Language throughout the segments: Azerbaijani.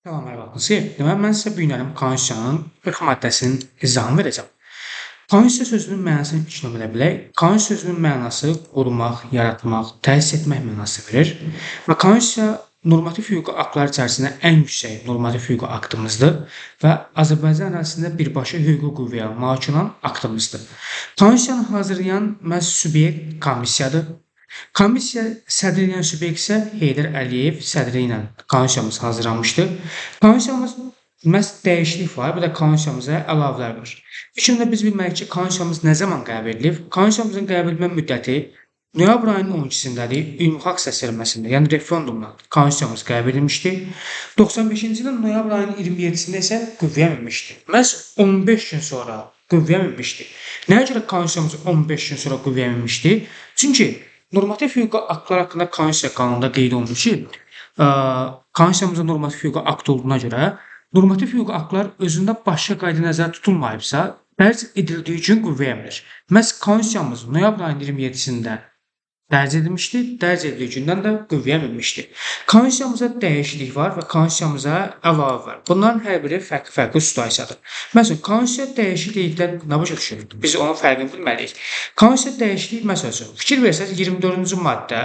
Salam, hər vaxtınız xeyir. Deməli, mən sizə bu günlərim Konstitusiyanın 40 maddəsinin izahını verəcəm. Konstitusiya sözünün mənasını ilk növbədə bilək. Konstitusiya sözünün mənası qorumaq, yaratmaq, təsis etmək mənası verir. Və Konstitusiya normativ hüquqi aktlar içərisində ən yüksək normativ hüquqi aktımızdır və Azərbaycan ərazisində birbaşa hüquqi qüvvəyə malik olan aktımızdır. Konstitusiyanı hazırlayan məhz subyekt komissiyadır. Komissiya sədr edən subyekt isə Heydər Əliyev sədri ilə konstitusiyamız hazırlanmışdır. Konstitusiyamız məhz dəyişiklik var, bir də konstitusiyamıza əlavələr var. İlk öncə biz bilməliyik ki, konstitusiyamız nə zaman qəbul edilib? Konstitusiyamızın qəbul edilmə müddəti noyabr ayının 12-sindədir, ümumxalq səsverməsində, yəni referendumla konstitusiyamız qəbul edilmişdir. 95-ci ilin noyabr ayının 27-sində isə qüvvəyə minmişdir. Məhz 15 gün sonra qüvvəyə minmişdir. Nəyə görə konstitusiyamız 15 gün sonra qüvvəyə minmişdir? Çünki normativ hüquqi aktlar haqqında Konstitusiya qanununda qeyd olunur ki, Konstitusiyamızın normativ hüquqi akt olduğuna görə normativ hüquqi aktlar özündə başqa qayda nəzərdə tutulmayıbsa, dərc edildiyi gün qüvvəyə minir. Məhz Konstitusiyamız noyabr ayının 27-sində dərc edilmişdir, dərc edildiyi gündən də qüvvəyə minmişdir. Konstitusiyamıza dəyişiklik var və konstitusiyamıza əlavə var. Bunların hər biri fərqli situasiyadır. Məsələn, konstitusiya dəyişiklikdən nə başa düşür? Biz onun fərqini bilməliyik. Konstitusiya dəyişiklik məsələn, fikir versəz 24-cü maddə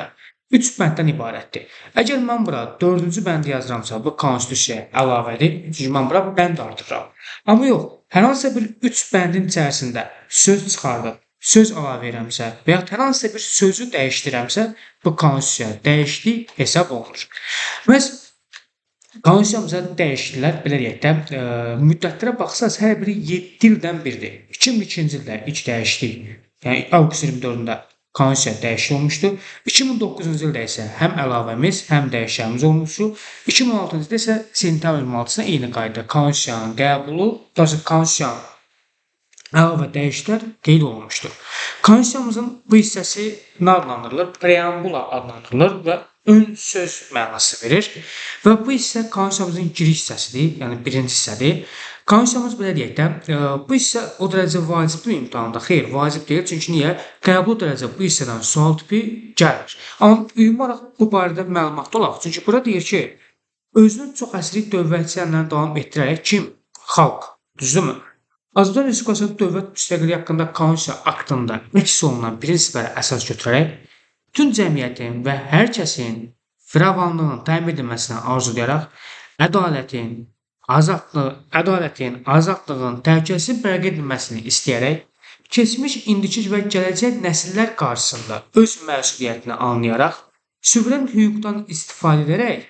3 bənddən ibarətdir. Əgər mən bura 4-cü bəndi yazıramsa, bu konstitusiyaya əlavədir. Çünki mən bura bənd artırıram. Amma yox, hər hansısa bir 3 bəndin içərisində söz çıxardıb söz əlavə edirəmsə və ya hər hansısa bir sözü dəyişdirəmsə, bu konstitusiya dəyişiklik hesab olunur. Məhz konstitusiyamıza dəyişikliklər belə deyək də, müddətlərə baxsaz hər biri 7 ildən biridir. 2002-ci ildə ilk dəyişiklik, yəni avqust 24-də konstitusiya dəyişiklik olmuşdu. 2009-cu ildə isə həm əlavəmiz, həm dəyişikliklərimiz olmuşdu. 2016-cı ildə isə sentyabr 26-sında eyni qayda konstitusiyanın qəbulu, konstitusiyanın əlavə dəyişikliklər qeyd olunmuşdur. Konstitusiyamızın bu hissəsi nə adlandırılır? Preambula adlandırılır və ön söz mənası verir. Və bu hissə konstitusiyamızın giriş hissəsidir, yəni birinci hissədir. Konstitusiyamız belə deyək də, bu hissə o dərəcə vacibdir imtahanda? Xeyr, vacib deyil. Çünki niyə? Qəbul dərəcə bu hissədən sual tipi gəlir. Amma ümumi olaraq bu barədə məlumatlı olaq. Çünki burada deyir ki, özünün çox əsrlik dövlətçilərlə davam etdirərək kim? Xalq. Düzdürmü? Azərbaycan Respublikasının dövlət müstəqilliyi haqqında konstitusiya aktında əks olunan prinsiplərə əsas götürərək bütün cəmiyyətin və hər kəsin firavanlığının təmin edilməsinə arzulayaraq ədalətin, azadlığın təhlükəsiz bərqə edilməsini istəyərək keçmiş, indiki və gələcək nəsillər qarşısında öz məsuliyyətini anlayaraq suveren hüquqdan istifadə edərək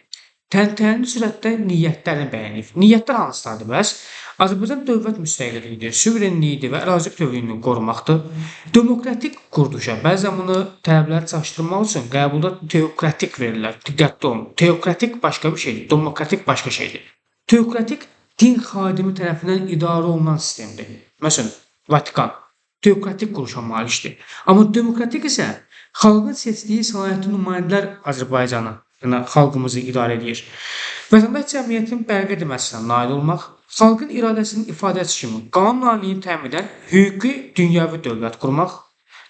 təntənəli sürətdə niyyətlərini bəyənib. Niyyətlər hansılardır bəs? Azərbaycan dövlət müstəqilliyidir, suverenliyidir və ərazi bütövlüyünü qorumaqdır. Demokratik quruluşa, bəzən bunu tələbləri çaşdırmaq üçün qəbulda teokratik verirlər. Diqqətli olun. Teokratik başqa bir şeydir, demokratik başqa şeydir. Teokratik din xadimi tərəfindən idarə olunan sistemdir. Məsələn, Vatikan teokratik quruluşa malikdir. Amma demokratik isə xalqın seçdiyi səlahiyyətli nümayəndələr Azərbaycanı, yəni xalqımızı idarə edir. Vətəndaş cəmiyyətinin bərqə edilməsinə nail olmaq, xalqın iradəsinin ifadəsi kimi qanun aliliyini təmin edən hüquqi dünyəvi dövlət qurmaq,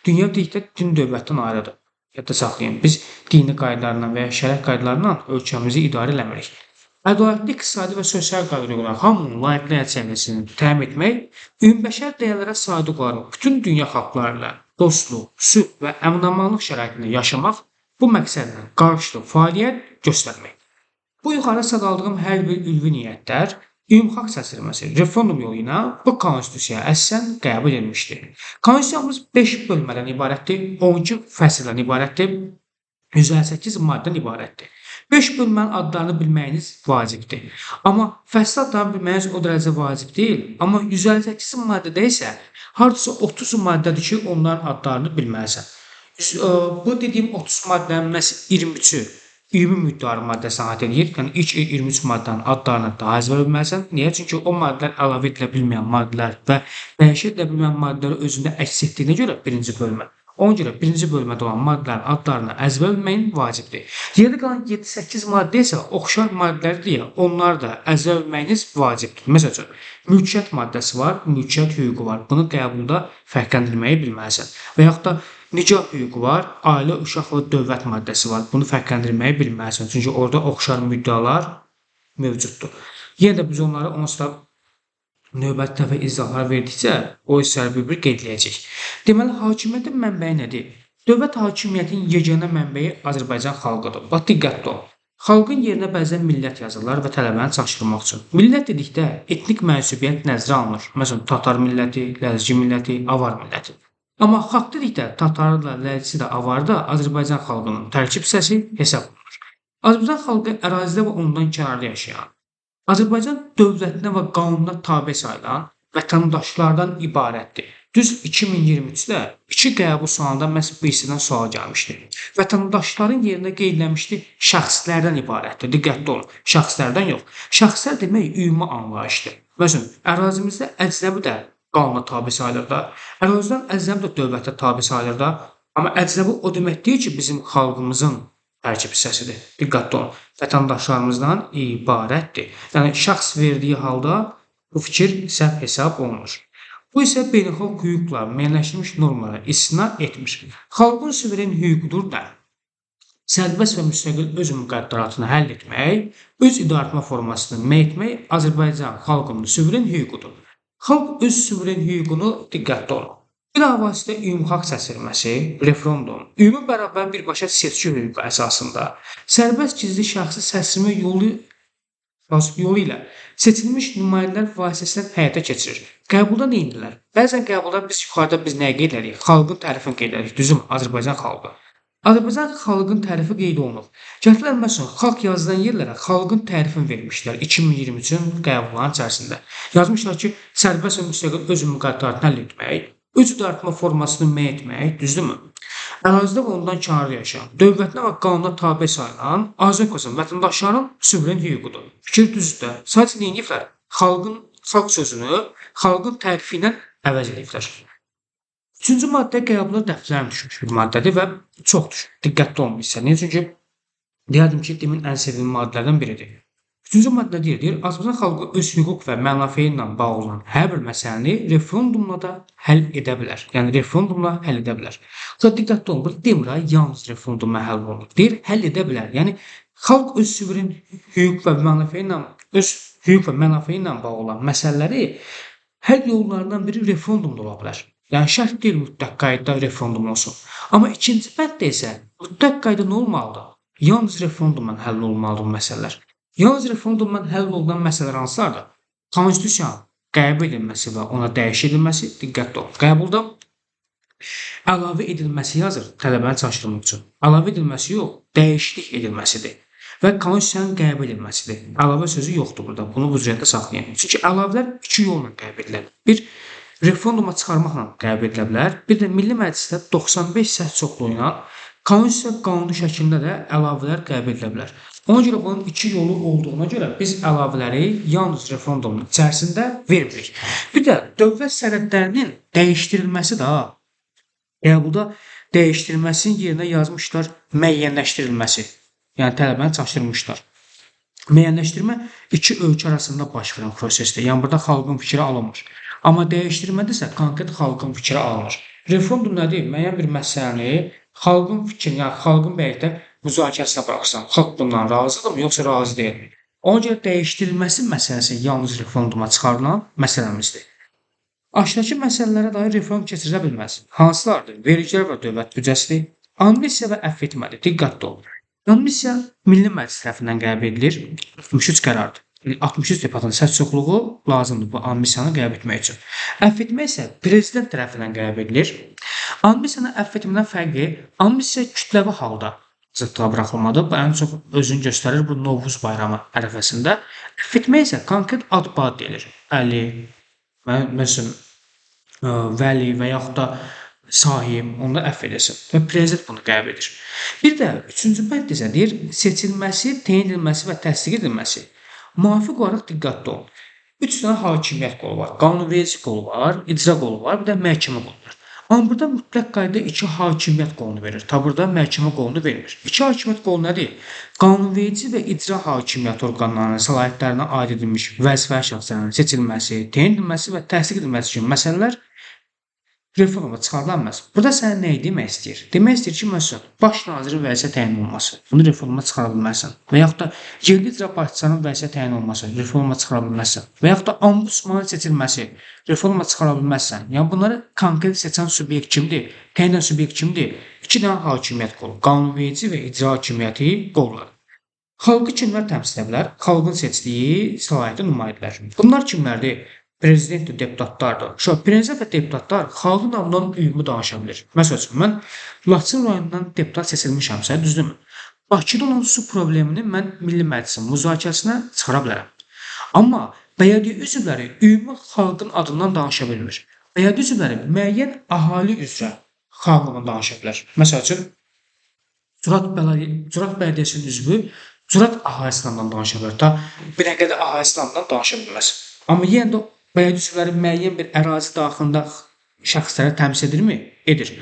dünya dedikdə din dövlətdən ayrıdır. Yadda saxlayın, biz dini qaydalarla və ya şərəf qaydalarla ölkəmizi idarə eləmirik. Ədalətli iqtisadi və sosial qaydalara görə hamının layiqli həyat səviyyəsini təmin etmək, ümumbəşər dəyərlərə sadiq olaraq bütün dünya xalqları ilə dostluq, sülh və əmin-amanlıq şəraitində yaşamaq, bu məqsədlə qarşılıqlı fəaliyyət göstərmək. Bu yuxarı sadaldığım hər bir ülvi niyyətlər ümumxalq səsverməsi referendum yolu ilə bu konstitusiyaya əsasən qəbul edilmişdir. Konstitusiyamız 5 bölmədən ibarətdir, 12 fəsildən ibarətdir, 158 maddədən ibarətdir. 5 bölmənin adlarını bilməyiniz vacibdir. Amma fəsil adlarını bilməyiniz o dərəcə vacib deyil. Amma 158 maddədə isə hardasa 30 maddədir ki, onların adlarını bilməlisən. Bu dediyim 30 maddənin məhz 23-ü ümumi müddəarı maddəsi əhatə edir. Yəni ilk 23 maddənin adlarını daha əzbər bilməlisən. Niyə? Çünki o maddələr əlavə edilə bilməyən maddələr və dəyişə edilə bilməyən maddələri özündə əks etdiyinə görə birinci bölmə. Ona görə birinci bölmədə olan maddələrin adlarını əzbər bilməyin vacibdir. Yerdə qalan 7-8 maddə isə oxşar maddələrdir deyə onları da əzbər bilməyiniz vacibdir. Məsəl üçün, mülkiyyət maddəsi var, mülkiyyət hüququ var. Bunu qəbulda fərqləndirməyi bilməlisən. Və yaxud da nikah hüququ var, ailə, uşaq və dövlət maddəsi var. Bunu fərqləndirməyi bilməlisən. Çünki orada oxşar müddəalar mövcuddur. Yenə də biz onları onsuz da növbəti dəfə izahlar verdikcə o hissələri bir-bir qeydləyəcəyik. Deməli, hakimiyyətin mənbəyi nədir? Dövlət hakimiyyətinin yeganə mənbəyi Azərbaycan xalqıdır. Bax, diqqətli olun. Xalqın yerinə bəzən millət yazırlar və tələbəni çaşdırmaq üçün. Millət dedikdə etnik mənsubiyyət nəzərə alınır. Məsələn, Tatar milləti, Ləzgi milləti, Avar milləti. Amma xalq dedikdə Tatarı da, Ləzgisi də, Avarı da Azərbaycan xalqının tərkib hissəsi hesab olunur. Azərbaycan xalqı ərazidə və ondan kənarda yaşayan, Azərbaycan dövlətinə və qanununa tabe sayılan vətəndaşlardan ibarətdir. Düz 2023-də 2 qəbul sualında məhz bu hissədən sual gəlmişdi. Vətəndaşların yerinə qeydləmişdi şəxslərdən ibarətdir. Diqqətli olun, şəxslərdən yox. Şəxslər demək ümumi anlayışdır. Məsələn, ərazimizdə əcnəbi də qanuna tabe sayılır da, ərazidən əcnəbi də dövlətə tabe sayılır da. Amma əcnəbi o demək deyil ki, bizim xalqımızın tərkib hissəsidir. Diqqətli olun, vətəndaşlarımızdan ibarətdir. Yəni, şəxs verdiyi halda bu fikir səhv hesab olunur. Bu isə beynəlxalq hüquqla müəyyənləşdirilmiş normalara istisna etmir. Xalqın suveren hüququdur da sərbəst və müstəqil öz müqəddəratını həll etmək, öz idarəetmə formasını müəyyən etmək Azərbaycan xalqının suveren hüququdur. Xalq öz suveren hüququnu diqqətli olun. Bilavasitə ümumxalq səsverməsi, referendum, ümumi bərabər birbaşa seçki hüququ əsasında sərbəst gizli şəxsi səsvermə yolu ilə seçilmiş nümayəndələr vasitəsilə həyata keçirir. Qəbulda nə edirlər? Bəzən qəbulda yuxarıda biz nəyi qeyd edirik? Xalqın tərifini qeyd edirik. Düzmü? Azərbaycan xalqı. Azərbaycan xalqın tərifi qeyd olunur. Gətirilər məsələn, xalq yazılan yerlərə xalqın tərifini vermişlər 2023-ün qəbulların içərisində. Yazmışlar ki, sərbəst və müstəqil öz müqəddəratını həll etmək, öz idarəetmə formasını müəyyən etmək, düzdürmü? Ərazidə və ondan kənarda yaşayan, dövlətinə və qanuna tabe sayılan Azərbaycan vətəndaşlarının suveren hüququdur. Fikir düzdür. Sadəcə nə ediblər? Xalq sözünü xalqın tərifi ilə əvəz ediblər. Üçüncü maddə qəbula dəftərin düşmüş bir maddədir və çox düşür. Diqqətli olun hissə. Niyə? Çünki deyərdim ki, demin ən sevdiyim maddələrdən biridir. Üçüncü maddə deyir, Azərbaycan xalqı öz hüquq və mənafeyi ilə bağlı olan hər bir məsələni referendumla da həll edə bilər. Yəni, referendumla həll edə bilər. Diqqətli olun, burada demir, yalnız referendumla həll olunur. Deyir, həll edə bilər. Yəni, xalq öz suveren hüquq və mənafeyi ilə bağlı olan məsələləri həll yollarından biri referendumda ola bilər. Yəni, şərt deyil mütləq qaydada referendum olsun. Amma ikinci bənddə isə mütləq qayda nə olmalıdır? Yalnız referendumla həll olmalıdır bu məsələlər. Yalnız referendumla həll olunan məsələlər hansılardır? Konstitusiyanın qəbul edilməsi və ona dəyişik edilməsi, diqqətli olun. Qəbulda əlavə edilməsi yazır tələbəni çaşdırmaq üçün. Əlavə edilməsi yox, dəyişiklik edilməsidir və konstitusiyanın qəbul edilməsidir. Əlavə sözü yoxdur burada. Bunu bu cürətdə saxlayın. Çünki əlavələr iki yolla qəbul edilir. Bir, referenduma çıxarmaqla qəbul edilə bilər. Bir də Milli Məclisdə 95 səs çoxluğu ilə konstitusiya qanunu şəklində də əlavələr qəbul edilə bilər. Ona görə bunun iki yolu olduğuna görə biz əlavələri yalnız referendumun içərisində vermirik. Bir də dövlət sənədlərinin dəyişdirilməsi də qəbulda dəyişdirilməsinin yerinə yazmışlar müəyyənləşdirilməsi. Yəni tələbəni çaşdırmışlar. Müəyyənləşdirmə iki ölkə arasında baş verən prosesdir. Yəni burada xalqın fikri alınmır. Amma dəyişdirmədə isə konkret xalqın fikri alınır. Referendum nədir? Müəyyən bir məsələni xalqın fikrini, yəni xalqın bəyəkdə müzakirəsinə buraxırsan. Xalq bundan razıdırmı, yoxsa razı deyilmi? Ona görə dəyişdirilməsi məsələsi yalnız referenduma çıxarılan məsələmizdir. Aşağıdakı məsələlərə dair referendum keçirilə bilməz. Hansılardır? Vergilər və dövlət büdcəsidir. Amnistiya və əfv etmədir. Diqqətli olun. Amnistiya Milli Məclis tərəfindən qəbul edilir. 63 qərardır. 63 deputatın səs çoxluğu lazımdır bu amnistiyanı qəbul etmək üçün. Əfv etmək isə prezident tərəfindən qəbul edilir. Amnistiyanın əfv etmədən fərqi, amnistiya kütləvi halda zıtlığa buraxılmadı. Bu ən çox özünü göstərir bu Novruz bayramı ərəfəsində. Əfv etmək isə konkret ad-bad deyilir. Əli, məsələn, Vəli və yaxud da sahib, onu da əfv edilsin və prezident bunu qəbul edir. Bir də üçüncü bənd isə deyir, seçilməsi, təyin edilməsi və təsdiq edilməsi. Müvafiq olaraq diqqətli olun. 3 dənə hakimiyyət qolu var. Qanunverici qolu var, icra qolu var, bir də məhkəmə qolu var. Amma burada mütləq qaydada 2 hakimiyyət qolunu verir. Burada məhkəmə qolunu vermir. 2 hakimiyyət qolu nədir? Qanunverici və icra hakimiyyət orqanlarının səlahiyyətlərinə aid edilmiş vəzifəli şəxslərin seçilməsi, təyin edilməsi və təsdiq edilməsi kimi məsələlər reforma çıxarıla bilməz. Burada sənə nə demək istəyir? Demək istəyir ki, məsələn, baş nazirin vəzifə təyin olunması, bunu reforma çıxara bilməzsən. Və yaxud da yerli icra başçısının vəzifə təyin olunması, reforma çıxara bilməzsən. Və yaxud da ombudsmanın seçilməsi, reforma çıxara bilməzsən. Yəni bunları konkret seçən subyekt kimdir? Təyin edən subyekt kimdir? İki dənə hakimiyyət qolu, qanunverici və icra hakimiyyəti qolları. Xalqı kimlər təmsil edə bilər? Xalqın seçdiyi səlahiyyətli nümayəndələr. Bunlar kimlərdir? Prezident və deputatlardır. Prezident və deputatlar xalqın adından ümumi danışa bilir. Məsəl üçün, mən Laçın rayonundan deputat seçilmişəmsə, düzdürmü? Bakıda olan su problemini mən Milli Məclisin müzakirəsinə çıxara bilərəm. Amma bələdiyyə üzvləri ümumi xalqın adından danışa bilmir. Bələdiyyə üzvləri müəyyən əhali üzrə xalqla danışa bilər. Məsəl üçün, Curat bələdiyyəsinin üzvü Curat əhalisi adından danışa bilər. Ta Binəqədi əhalisi adından danışa bilməz. Amma yenə də bələdiyyə üzvləri müəyyən bir ərazi daxilində şəxsləri təmsil edirmi? Edir.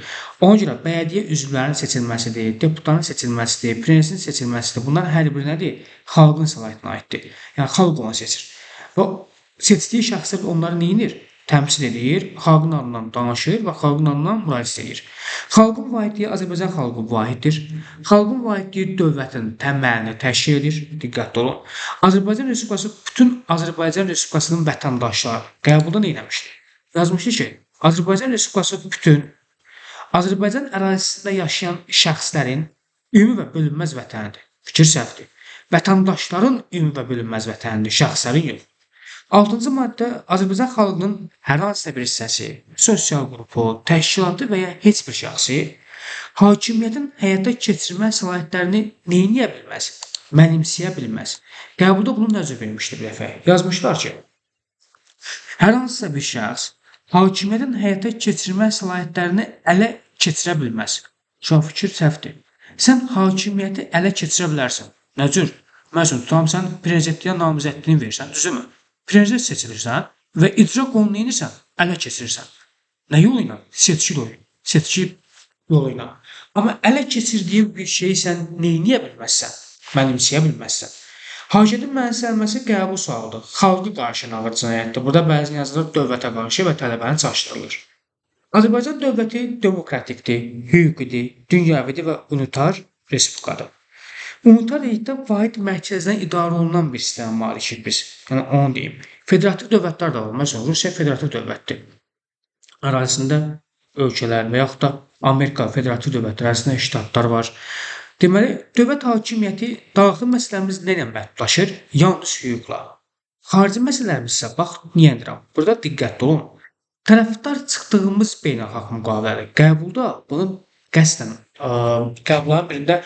Ona görə bələdiyyə üzvlərinin seçilməsidir, deputatın seçilməsidir, prezidentin seçilməsidir. Bunlar hər biri nədir? Xalqın səlahiyyətinə aiddir. Yəni xalq onu seçir. Və seçdiyi şəxslər onları nə edir? Təmsil edir, xalqın adından danışır və xalqın adından müraciət edir. Xalqın vahidliyi Azərbaycan xalqı vahiddir. Xalqın vahidliyi dövlətin təməlini təşkil edir. Diqqətli olun. Azərbaycan Respublikası bütün Azərbaycan Respublikasının vətəndaşları qəbulda nə etmişdi? Yazmışdı ki, Azərbaycan Respublikası bütün Azərbaycan ərazisində yaşayan şəxslərin ümumi və bölünməz vətənidir. Fikir səhvdir. Vətəndaşların ümumi və bölünməz vətənidir, şəxslərin yox. 6-cı maddə Azərbaycan xalqının hər hansısa bir hissəsi, sosial qrupu, təşkilatı və ya heç bir şəxsi hakimiyyətin həyata keçirmə səlahiyyətlərini neyə bilməz, mənimsəyə bilməz. Qəbulda bunu nəzər vermişdi bir dəfə. Yazmışlar ki, hər hansısa bir şəxs hakimiyyətin həyata keçirmə səlahiyyətlərini ələ keçirə bilməz. Şu an fikir səhvdir. Sən hakimiyyəti ələ keçirə bilərsən. Nə cür? Məsələn, tutam sən prezidentliyə namizədliyini verirsən, düzümü? Prezident seçilirsən və icra qolunu edirsən, ələ keçirirsən. Nə yolu ilə? Seçki yolu ilə. Amma ələ keçirdiyin bir şeyi sən neyə bilməzsən, mənimsəyə bilməzsən. Hakimiyyətin mənimsənməsi qəbul sualıdır. Xalqı qarşı ağır cinayətdir. Burada bəzən yazılır dövlətə qarşı və tələbəni çaşdırılır. Azərbaycan dövləti demokratikdir, hüquqidir, dünyəvidir və unitar respublikadır. Unitar heyətdə vahid mərkəzdən idarə olunan bir sistemə malikik biz. Yəni onu deyim. Federativ dövlətlər də var. Məsələn, Rusiya federativ dövlətdir. Ərazisində ölkələr və yaxud da Amerika federativ dövlətləri arasında ştatlar var. Deməli, dövlət hakimiyyəti daxili məsələlərimiz nə ilə məhdudlaşır? Yalnız hüquqla. Xarici məsələlərimiz isə bax, niyə deyirəm? Burada diqqətli olun. Tərəfdar çıxdığımız beynəlxalq müqavilələr qəbulda bunu qəsdən qəbulların birində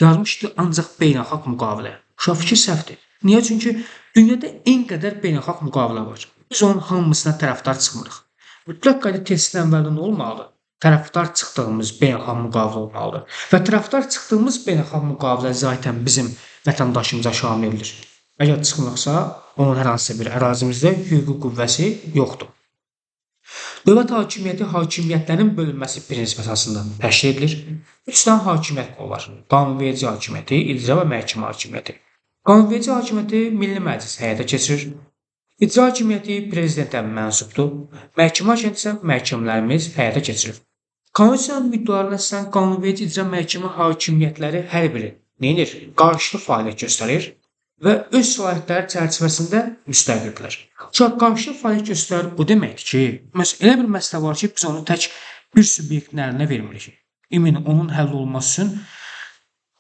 yazmışdı ancaq beynəlxalq müqavilə. Şu fikir səhvdir. Niyə? Çünki dünyada ən qədər beynəlxalq müqavilə var. Biz onun hamısına tərəfdar çıxmırıq. Mütləq qayda testin əvvəlində nə olmalıdır? Tərəfdar çıxdığımız beynəlxalq müqavilə olmalıdır. Və tərəfdar çıxdığımız beynəlxalq müqavilə zaten bizim vətəndaşımıza şamildir. Əgər çıxmırıqsa, onun hər hansısa bir ərazimizdə hüquqi qüvvəsi yoxdur. Dövlət hakimiyyəti hakimiyyətlərin bölünməsi prinsipi əsasında təşkil edilir. 3 dənə hakimiyyət qolu var. Qanunverici hakimiyyəti, icra və məhkəmə hakimiyyəti. Qanunverici hakimiyyəti Milli Məclis həyata keçirir. İcra hakimiyyəti prezidentə mənsubdur. Məhkəmə hakimiyyəti isə məhkəmələrimiz həyata keçirir. Konstitusiyanın müddəalarına əsasən qanunverici icra məhkəmə hakimiyyətləri hər biri nə edir? Qarşılıqlı fəaliyyət göstərir və öz səlahiyyətləri çərçivəsində müstəqildirlər. Çox qarşılıqlı fəaliyyət göstərir bu deməkdir ki, məsələn elə bir məsələ var ki, biz onu tək bir subyektin əlinə vermirik. Ümumi onun həll olunması üçün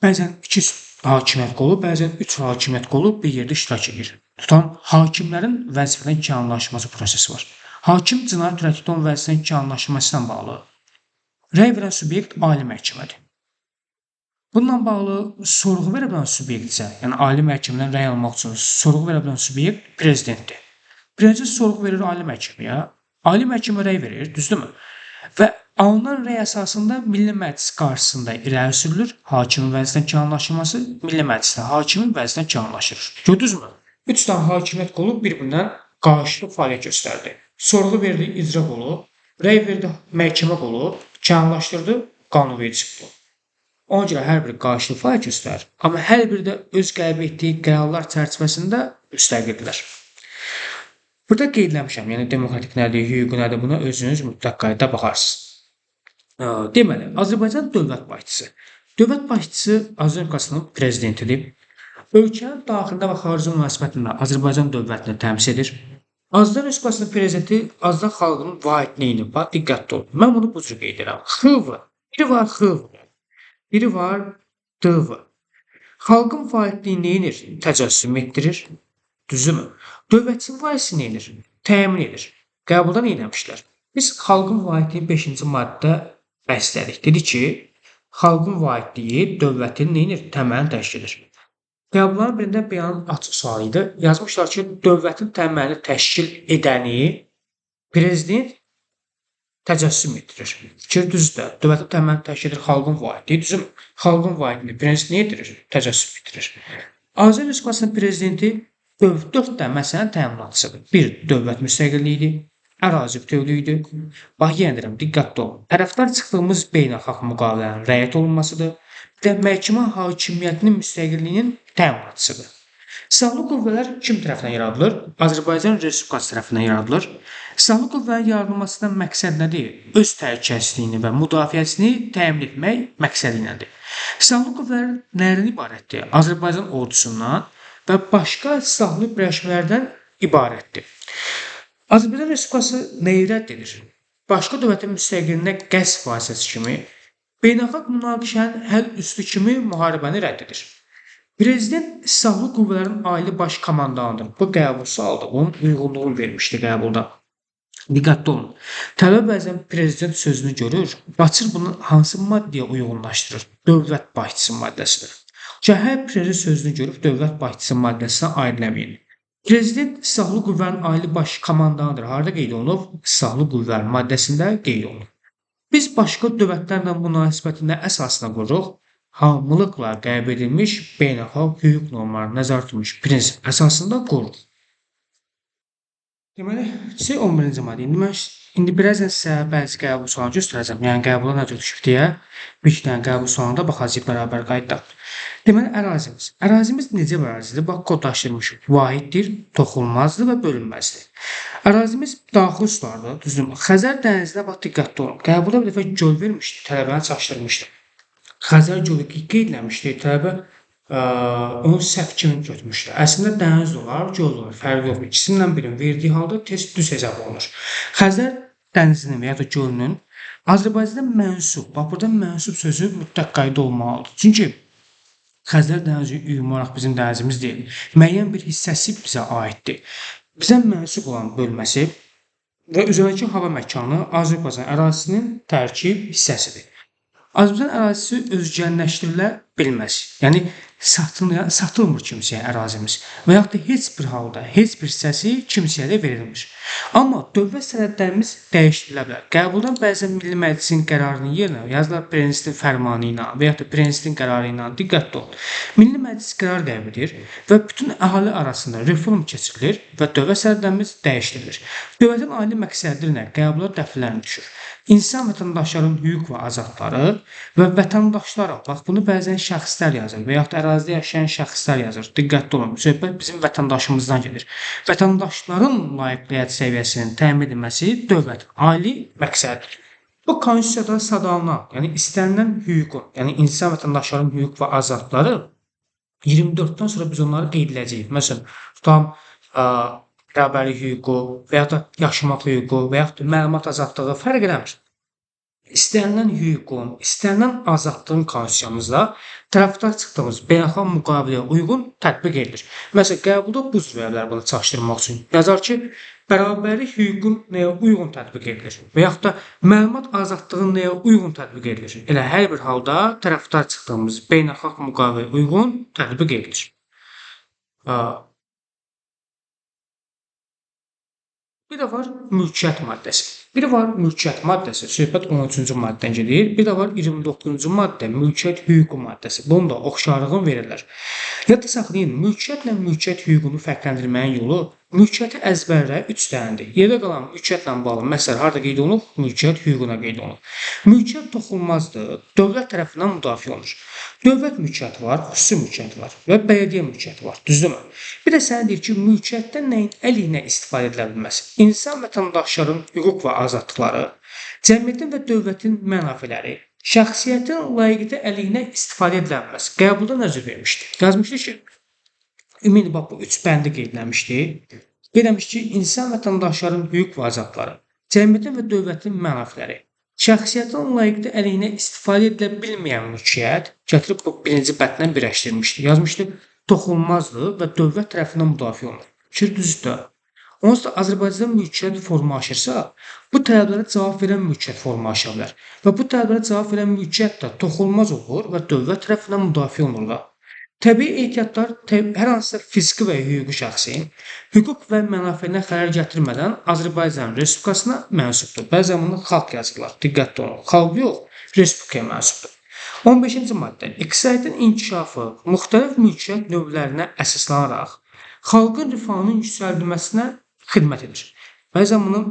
bəzən 2 hakimiyyət qolu, bəzən 3 hakimiyyət qolu bir yerdə iştirak edir. Tutan hakimlərin vəzifədən kəməllaşması prosesi var. Hakim cinayət törətdikdə onun vəzifədən kəməllaşması ilə bağlı rəy verən subyekt ali məhkəmədir. Bununla bağlı sorğu verə bilən subyekt isə, yəni ali məhkəmədən rəy almaq üçün sorğu verə bilən subyekt prezidentdir. Prezident sorğu verir ali məhkəməyə, ali məhkəmə rəy verir, düzdürmü? Və alınan rəy əsasında Milli Məclis qarşısında irəli sürülür, hakimin vəzifədən kənarlaşdırılması Milli Məclisdə hakimin vəzifədən kənarlaşdırır. Gördünüzmü? 3 dənə hakimiyyət qolu bir-birindən qarşılıqlı fəaliyyət göstərdi. Sorğu verdi icra qolu, rəy verdi məhkəmə qolu, kənarlaşdırdı qanunverici qolu. Ona görə hər biri qarşılıqlı fəaliyyət göstərir, amma hər biri də öz qəbul etdiyi qərarlar çərçivəsində müstəqildirlər. Burada qeydləmişəm, yəni demokratik nədir, hüquqi nədir, buna özünüz mütləq qaydada baxarsınız. Deməli, Azərbaycan dövlət başçısı. Dövlət başçısı Azərbaycan Respublikasının prezidentidir. Ölkənin daxilində və xarici münasibətində Azərbaycan dövlətini təmsil edir. Azərbaycan Respublikasının prezidenti Azərbaycan xalqının vahidliyini, bax diqqətli olun. Mən bunu bu cür qeyd edirəm. XV, biri var XV, biri var DV. Xalqın vahidliyi neyinir? Təcəssüm etdirir. Düzdürmü? Dövlətin vahisi neyinir? Təmin edir. Qəbuldan eləmişlər. Biz xalqın vahidliyi 5-ci maddə bəslədik. Dedi ki, xalqın vahidliyi dövlətin neyinir? Təməlini təşkil edir. Qəbulların birində beyanın açıq sualı idi. Yazmışlar ki, dövlətin təməlini təşkil edəni prezident təcəssüm etdirir. Fikir düzdür. Dövlətin təməlini təşkil edir xalqın vahidliyi. Düzdürmü? Xalqın vahidliyi prezident nə etdirir? Təcəssüm etdirir. Azərbaycan Respublikasının prezidenti 4 dənə məsələnin təminatıdır. 1. Dövlət müstəqilliyidir. Ərazi bütövlüyüdür. Bax, yenə deyirəm, diqqətli olun. Tərəfdar çıxdığımız beynəlxalq müqavilələrin rəayət olunmasıdır. Bir də məhkəmə hakimiyyətinin müstəqilliyinin təminatıdır. Silahlı qüvvələr kim tərəfindən yaradılır? Azərbaycan Respublikası tərəfindən yaradılır. Silahlı qüvvələrin yaradılmasından məqsəd nədir? Öz təhlükəsizliyini və müdafiəsini təmin etmək məqsədi iləndir. Silahlı qüvvələr nədən ibarətdir? Azərbaycan ordusundan və başqa silahlı birləşmələrdən ibarətdir. Azərbaycan Respublikası nəyi rədd edir? Başqa dövlətin müstəqilliyinə qəsd vasitəsi kimi, beynəlxalq münaqişənin həll üstü kimi müharibəni rədd edir. Prezident silahlı qüvvələrin ali baş komandanıdır. Bu qəbul sualıdır. Onun uyğunluğunu vermişdi qəbulda. Diqqətli olun. Tələbə bəzən prezident sözünü görür, Baçır bunu hansı maddəyə uyğunlaşdırır? Dövlət başçısı maddəsidir. Hər prezident sözünü görüb dövlət başçısı maddəsinə aidləməyin. Prezident silahlı qüvvənin ali baş komandanıdır. Harada qeyd olunub? Silahlı qüvvələrin maddəsində qeyd olunub. Biz başqa dövlətlərlə münasibətində əsasına qururuq. Hamılıqla qəbul edilmiş beynəlxalq hüquq normlarına nəzarət edilmiş prinsip əsasında qururuq. Deməli, 11-ci maddə. İndi birazdan sizə bəzi qəbul sualını göstərəcəm. Yəni qəbula necə düşüb deyə bir iki dənə qəbul sualında baxacağıq bərabər qaydada. Deməli, ərazimiz. Ərazimiz necə bir ərazidir? Bax, kodlaşdırmışıq. Vahiddir, toxunulmazdır və bölünməzdir. Ərazimiz daxil sulardır. Düzdürmü? Xəzər dənizinə bax, diqqətli olun. Qəbulda bir dəfə göl vermişdi, tələbəni çaşdırmışdı. Xəzər gölü qeydləmişdi, tələbə onu səhv kimi götürmüşdü. Əslində dəniz olar, göl olar, fərqi yoxdur. İkisindən birinin verdiyi halda tez düz hesab olunur. Xəzər dənizinin və ya da gölünün Azərbaycanda mənsub, bax burada mənsub sözü mütləq qayda olmalıdır. Çünki Xəzər dənizi ümumi olaraq bizim dənizimiz deyil. Müəyyən bir hissəsi bizə aiddir. Bizə mənsub olan bölməsi və üzərindəki hava məkanı Azərbaycan ərazisinin tərkib hissəsidir. Azərbaycan ərazisi özgənləşdirilə bilməz. Yəni, satılmır kimsəyə ərazimiz və yaxud da heç bir halda, heç bir hissəsi kimsəyə də verilmir. Amma dövlət sənədlərimiz dəyişdirilə bilər. Qəbuldan bəzən Milli Məclisin qərarının yerinə yazılar prezidentin fərmanı ilə və yaxud da prezidentin qərarı ilə diqqətli olun. Milli Məclis qərar qəbul edir və bütün əhali arasında reform keçirilir və dövlət sənədlərimiz dəyişdirilir. Dövlətin ali məqsədidir nə? Qəbula dəfələrlə düşür. İnsan vətəndaşların hüquq və azadlıqları və vətəndaşlara, bax bunu bəzən şəxslər yazır və yaxud da ərazidə yaşayan şəxslər yazır. Diqqətli olun, söhbət bizim vətəndaşımızdan gedir. Vətəndaşların layiqliyyət səviyyəsinin təmin edilməsi dövlətin ali məqsədidir. Bu konstitusiyada sadallanan, yəni istənilən hüququn, yəni insan vətəndaşların hüquq və azadlıqları 24-dən sonra biz onları qeyd edəcəyik. Məsələn, tutam bərabərlik hüququ və yaxud da yaşamaq hüququ və yaxud da məlumat azadlığı fərq eləmir. İstənilən hüququn, istənilən azadlığın konstitusiyamızda tərəfdar çıxdığımız beynəlxalq müqaviləyə uyğun tətbiq edilir. Məsələn, qəbulda bu cür verilər bunu çaşdırmaq üçün. Yazar ki, bərabərlik hüququn nəyə uyğun tətbiq edilir və yaxud da məlumat azadlığının nəyə uyğun tətbiq edilir. Elə hər bir halda tərəfdar çıxdığımız beynəlxalq müqaviləyə uyğun tətbiq edilir. Bir də var mülkiyyət maddəsi. Biri var mülkiyyət maddəsi, söhbət 13-cü maddədən gedir. Bir də var 29-cu maddə, mülkiyyət hüququ maddəsi. Bunun da oxşarlığını verirlər. Yadda saxlayın, mülkiyyətlə mülkiyyət hüququnu fərqləndirməyin yolu mülkiyyəti əzbərlə 3 dənədir. Yerdə qalan mülkiyyətlə bağlı məsələlər harda qeyd olunub? Mülkiyyət hüququna qeyd olunub. Mülkiyyət toxunulmazdır, dövlət tərəfindən müdafiə olunur. Dövlət mülkiyyəti var, xüsusi mülkiyyət var və bələdiyyə mülkiyyəti var, düzdürmü? Bir də sənə deyir ki, mülkiyyətdən nəyin əleyhinə istifadə edilə bilməz? İnsan vətəndaşların hüquq və azadlıqları, cəmiyyətin və dövlətin mənafeləri, şəxsiyyətin layiqiyyəti əleyhinə istifadə edilə bilməz. Qəbulda necə vermişdi? Yazmışdı ki, ümumi bax bu 3 bəndi qeydləmişdi. Qeyd etmiş ki, insan vətəndaşların hüquq və azadlıqları, cəmiyyətin və dövlətin mənafeləri, şəxsiyyətin layiqiyyəti əleyhinə istifadə edilə bilməyən mülkiyyət gətirib bu birinci bəndlə birləşdirmişdi. Yazmışdı, toxunulmazdır və dövlət tərəfindən müdafiə olunur. Fikir düzdür. Onsuz da Azərbaycanda mülkiyyət formalaşırsa, bu tələblərə cavab verən mülkiyyət formalaşa bilər. Və bu tələblərə cavab verən mülkiyyət də toxunulmaz olur və dövlət tərəfindən müdafiə olunur. Təbii ehtiyatlar hər hansısa fiziki və hüquqi şəxsin hüquq və mənafeyinə xələl gətirmədən Azərbaycan Respublikasına mənsubdur. Bəzən bunu xalq yazırlar. Diqqətli olun. Xalq yox, Respublikaya mənsubdur. 15-ci maddə. İqtisadiyyatın inkişafı müxtəlif mülkiyyət növlərinə əsaslanaraq xalqın rifahının yüksəldilməsinə xidmət edir. Bəzən bunu